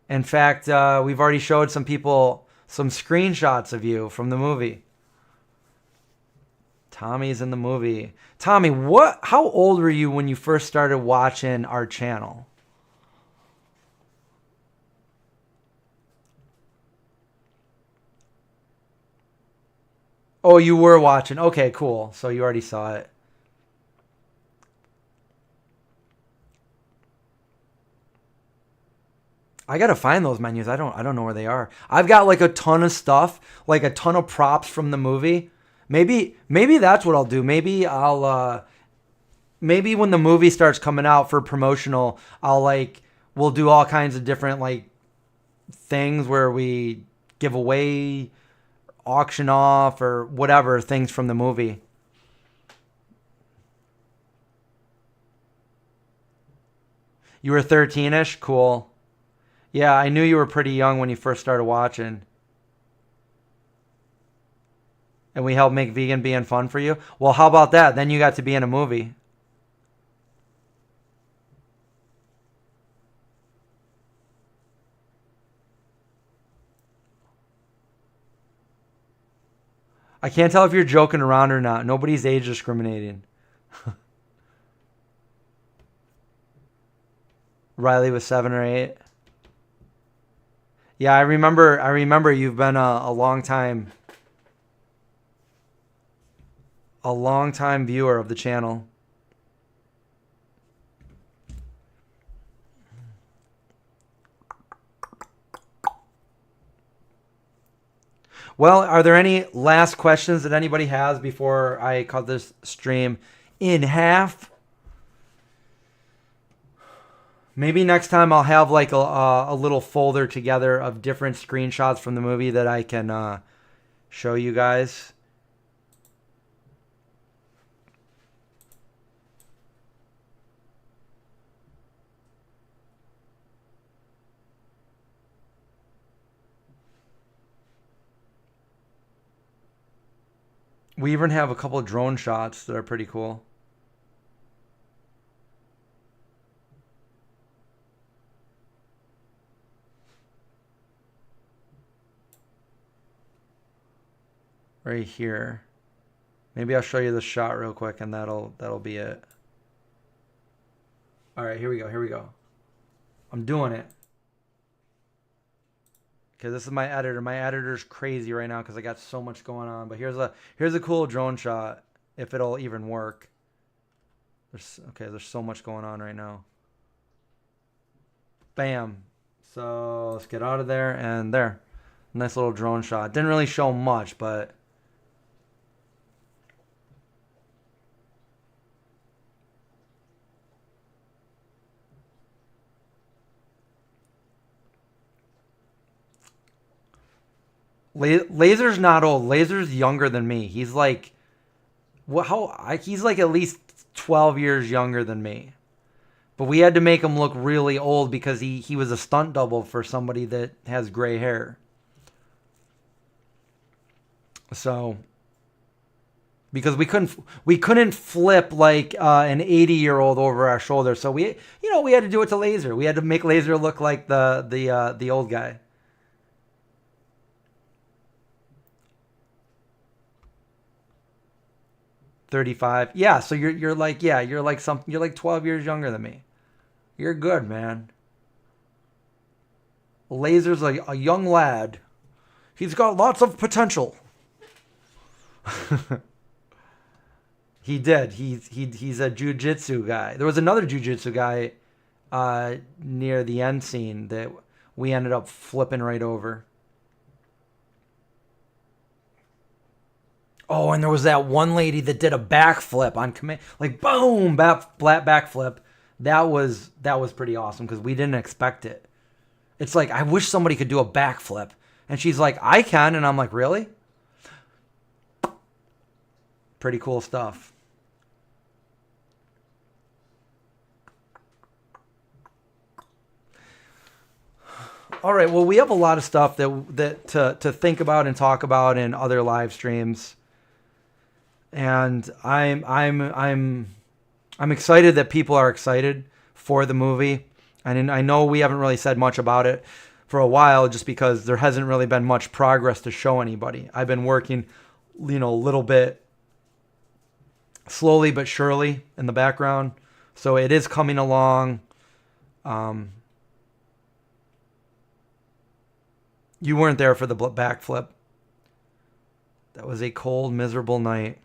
In fact, we've already showed some people some screenshots of you from the movie. Tommy's in the movie. Tommy, how old were you when you first started watching our channel? Oh, you were watching. Okay, cool. So you already saw it. I gotta find those menus. I don't know where they are. I've got like a ton of stuff, like a ton of props from the movie. Maybe that's what I'll do. Maybe when the movie starts coming out for promotional, we'll do all kinds of different like things where we give away, auction off, or whatever things from the movie. You were 13ish? Cool. Yeah, I knew you were pretty young when you first started watching. And we helped make vegan being fun for you. Well, how about that? Then you got to be in a movie. I can't tell if you're joking around or not. Nobody's age discriminating. Riley was 7 or 8. Yeah, I remember. I remember you've been a long time viewer of the channel. Well, are there any last questions that anybody has before I cut this stream in half? Maybe next time I'll have like a little folder together of different screenshots from the movie that I can show you guys. We even have a couple of drone shots that are pretty cool. Right here. Maybe I'll show you the shot real quick and that'll be it. All right, here we go. Here we go. I'm doing it. Okay, this is my editor. My editor's crazy right now because I got so much going on. But here's a cool drone shot if it'll even work. There's so much going on right now. Bam. So let's get out of there and there. Nice little drone shot. Didn't really show much, but Laser's not old. Laser's younger than me. He's like, he's like at least 12 years younger than me. But we had to make him look really old because he was a stunt double for somebody that has gray hair. So because we couldn't flip like an 80-year-old over our shoulder. So we had to do it to Laser. We had to make Laser look like the old guy. 35. Yeah, so you're like, yeah, you're like 12 years younger than me. You're good, man. Laser's a young lad. He's got lots of potential. He did. He's a jujitsu guy. There was another jujitsu guy near the end scene that we ended up flipping right over. Oh, and there was that one lady that did a backflip on command, like boom, backflip. That was pretty awesome because we didn't expect it. It's like I wish somebody could do a backflip, and she's like, I can, and I'm like, really? Pretty cool stuff. All right, well, we have a lot of stuff that to think about and talk about in other live streams. And I'm excited that people are excited for the movie. And I know we haven't really said much about it for a while just because there hasn't really been much progress to show anybody. I've been working, a little bit slowly but surely in the background. So it is coming along. You weren't there for the backflip. That was a cold, miserable night.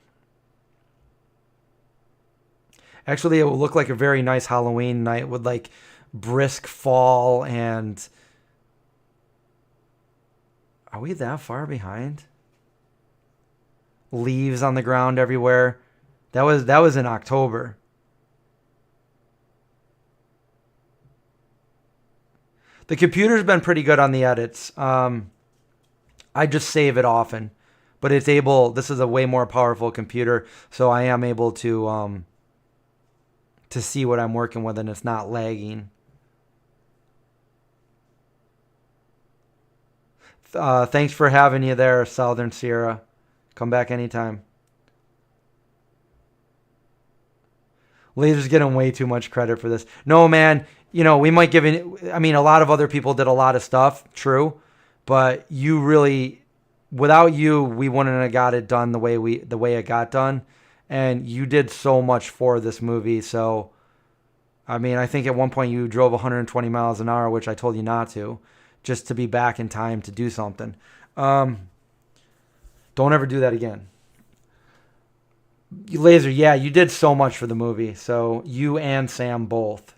Actually, it would look like a very nice Halloween night with like brisk fall and are we that far behind? Leaves on the ground everywhere. That was in October. The computer's been pretty good on the edits. I just save it often, but it's able. This is a way more powerful computer, so I am able to see what I'm working with, and it's not lagging. Thanks for having you there, Southern Sierra. Come back anytime. Laser's getting way too much credit for this. No, man. We might give it. I mean, a lot of other people did a lot of stuff. True, but you really, without you, we wouldn't have got it done the way it got done. And you did so much for this movie. So, I mean, I think at one point you drove 120 miles an hour, which I told you not to, just to be back in time to do something. Don't ever do that again. Laser, yeah, you did so much for the movie. So you and Sam both.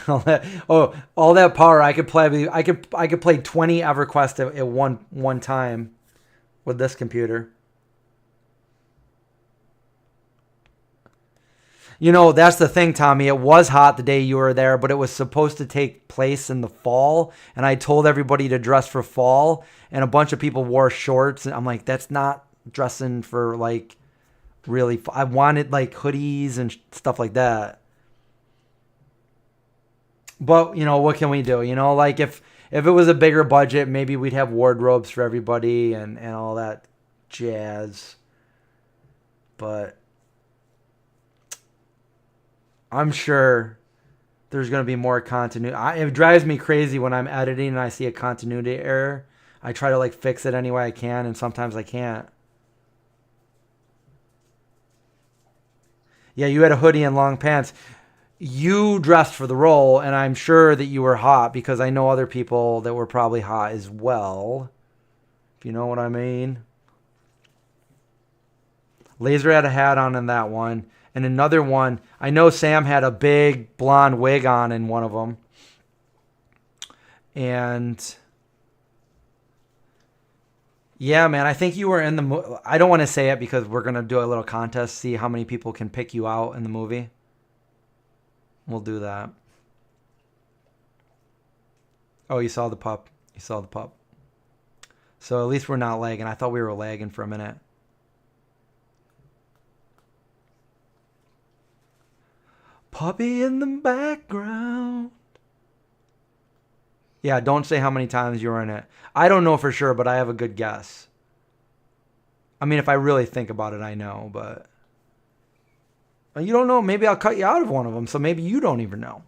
All that power! I could play 20 EverQuest at one time with this computer. That's the thing, Tommy. It was hot the day you were there, but it was supposed to take place in the fall. And I told everybody to dress for fall. And a bunch of people wore shorts. And I'm like, that's not dressing for, like, really. I wanted, like, hoodies and stuff like that. But, what can we do? Like, if it was a bigger budget, maybe we'd have wardrobes for everybody and all that jazz. But I'm sure there's going to be more continuity. It drives me crazy when I'm editing and I see a continuity error. I try to like fix it any way I can, and sometimes I can't. Yeah, you had a hoodie and long pants. You dressed for the role, and I'm sure that you were hot because I know other people that were probably hot as well. If you know what I mean. Laser had a hat on in that one. And another one, I know Sam had a big blonde wig on in one of them. And yeah, man, I think you were in the I don't want to say it because we're going to do a little contest, see how many people can pick you out in the movie. We'll do that. Oh, you saw the pup. You saw the pup. So at least we're not lagging. I thought we were lagging for a minute. Puppy in the background. Yeah, don't say how many times you were in it. I don't know for sure, but I have a good guess. I mean, if I really think about it, I know, but you don't know. Maybe I'll cut you out of one of them, so maybe you don't even know.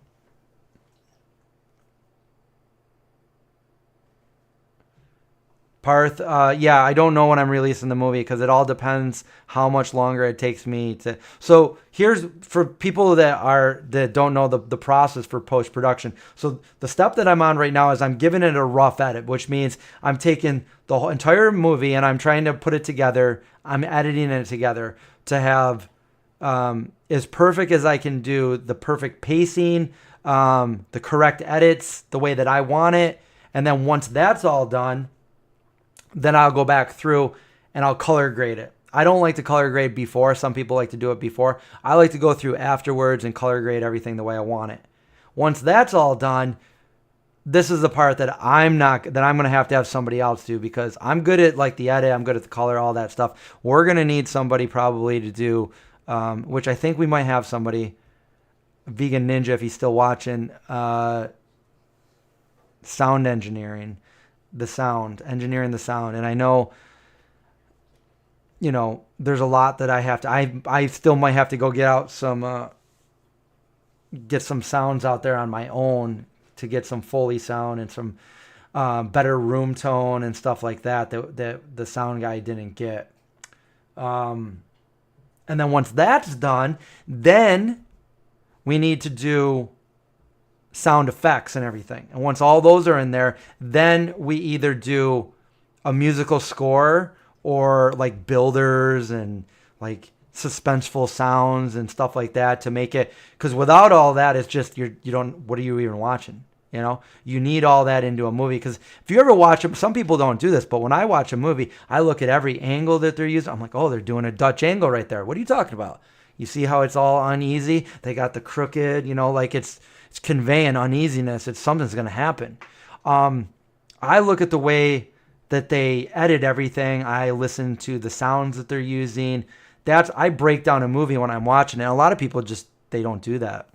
Parth, yeah, I don't know when I'm releasing the movie because it all depends how much longer it takes me to. So here's for people that don't know the process for post production. So the step that I'm on right now is I'm giving it a rough edit, which means I'm taking the whole entire movie and I'm trying to put it together. I'm editing it together to have as perfect as I can do, the perfect pacing, the correct edits, the way that I want it, and then once that's all done, then I'll go back through and I'll color grade it. I don't like to color grade before. Some people like to do it before. I like to go through afterwards and color grade everything the way I want it. Once that's all done, this is the part that I'm going to have somebody else do because I'm good at like the edit. I'm good at the color, all that stuff. We're going to need somebody probably to do, which I think we might have somebody, Vegan Ninja, if he's still watching, sound engineering. Engineering the sound. And I know, there's a lot that I have to, I still might have to go get some sounds out there on my own to get some Foley sound and some better room tone and stuff like that the sound guy didn't get. And then once that's done, then we need to do sound effects and everything. And once all those are in there, then we either do a musical score or like builders and like suspenseful sounds and stuff like that to make it, because without all that, it's just you don't, what are you even watching? You know, you need all that into a movie, because if you ever watch it, some people don't do this, but when I watch a movie, I look at every angle that they're using. I'm like, oh, they're doing a Dutch angle right there. What are you talking about? You see how it's all uneasy? They got the crooked, like it's conveying uneasiness. It's something's going to happen. I look at the way that they edit everything. I listen to the sounds that they're using. I break down a movie when I'm watching it. And a lot of people they don't do that.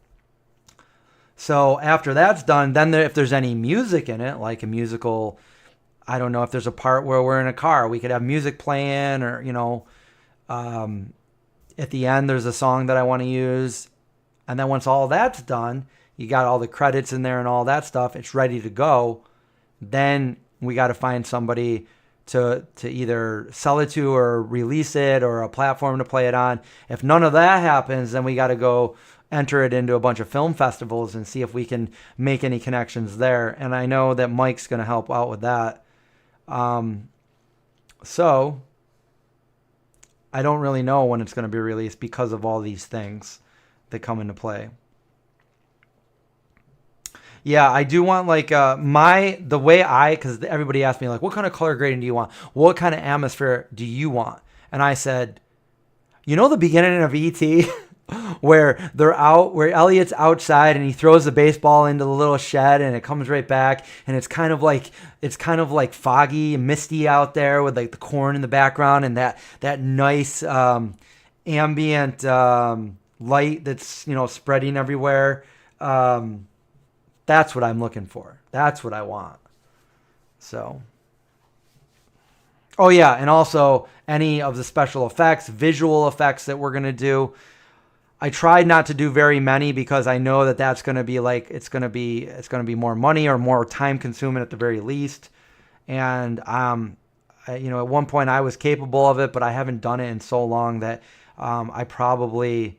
So after that's done, then if there's any music in it, like a musical, I don't know, if there's a part where we're in a car, we could have music playing, or, at the end, there's a song that I want to use. And then once all that's done, you got all the credits in there and all that stuff, it's ready to go. Then we got to find somebody to either sell it to or release it, or a platform to play it on. If none of that happens, then we got to go enter it into a bunch of film festivals and see if we can make any connections there. And I know that Mike's going to help out with that. So I don't really know when it's going to be released because of all these things that come into play. Yeah, I do want like because everybody asked me like, what kind of color grading do you want? What kind of atmosphere do you want? And I said, the beginning of E.T. where where Elliot's outside and he throws the baseball into the little shed and it comes right back, and it's kind of like foggy and misty out there with like the corn in the background and that nice ambient light that's spreading everywhere. That's what I'm looking for. That's what I want. So, oh yeah, and also any of the special effects, visual effects that we're going to do. I tried not to do very many because I know that that's going to be like, it's going to be more money or more time consuming at the very least. And, at one point I was capable of it, but I haven't done it in so long that I probably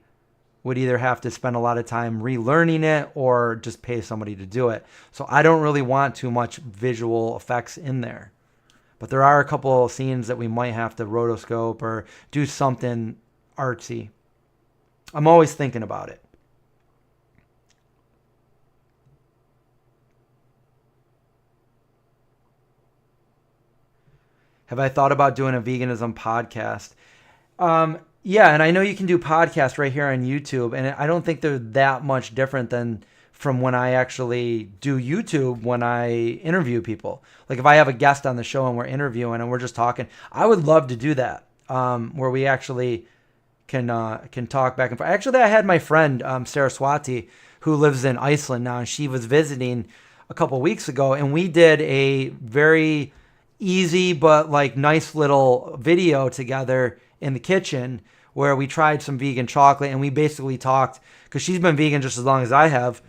would either have to spend a lot of time relearning it or just pay somebody to do it. So I don't really want too much visual effects in there. But there are a couple of scenes that we might have to rotoscope or do something artsy. I'm always thinking about it. Have I thought about doing a veganism podcast? Yeah, and I know you can do podcasts right here on YouTube, and I don't think they're that much different than from when I actually do YouTube when I interview people. Like if I have a guest on the show and we're interviewing and we're just talking, I would love to do that, where we actually can talk back and forth. Actually, I had my friend Saraswati, who lives in Iceland now, and she was visiting a couple weeks ago, and we did a very easy but like nice little video together in the kitchen where we tried some vegan chocolate, and we basically talked, because she's been vegan just as long as I have,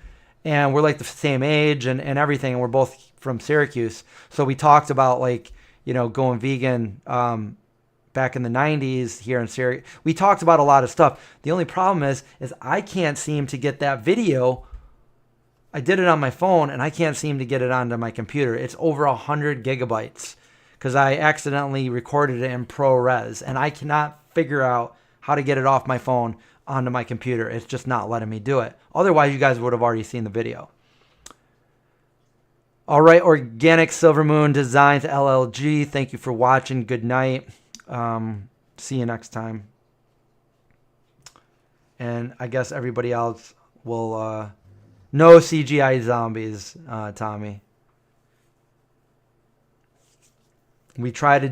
and we're like the same age and everything, and we're both from Syracuse. So we talked about like, going vegan back in the 90s here in Syracuse. We talked about a lot of stuff. The only problem is I can't seem to get that video. I did it on my phone, and I can't seem to get it onto my computer. It's over 100 gigabytes because I accidentally recorded it in ProRes, and I cannot figure out how to get it off my phone onto my computer. It's just not letting me do it. Otherwise, you guys would have already seen the video. All right, Organic Silver Moon Designs LLG. Thank you for watching. Good night. See you next time. And I guess everybody else will no CGI zombies, Tommy. We tried to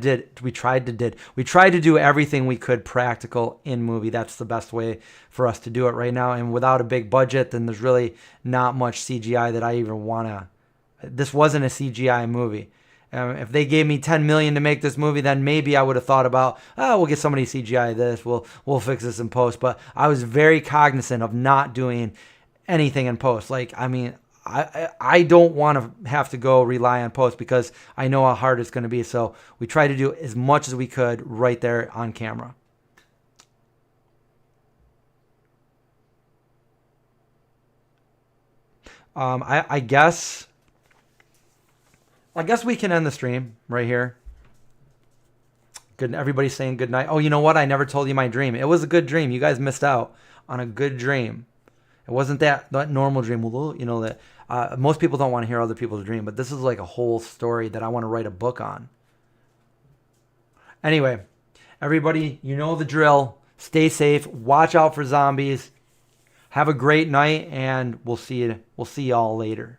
do everything we could practical in movie. That's the best way for us to do it right now. And without a big budget, then there's really not much CGI that I even want to. This wasn't a CGI movie. If they gave me $10 million to make this movie, then maybe I would have thought about, we'll get somebody to CGI this. We'll fix this in post. But I was very cognizant of not doing anything in post. Like, I mean, I don't want to have to go rely on post because I know how hard it's going to be. So we tried to do as much as we could right there on camera. I guess we can end the stream right here. Good. Everybody's saying good night. Oh, you know what? I never told you my dream. It was a good dream. You guys missed out on a good dream. It wasn't that normal dream. Well, you know that most people don't want to hear other people's dream, but this is like a whole story that I want to write a book on. Anyway, everybody, you know the drill. Stay safe. Watch out for zombies. Have a great night, and we'll see you all later.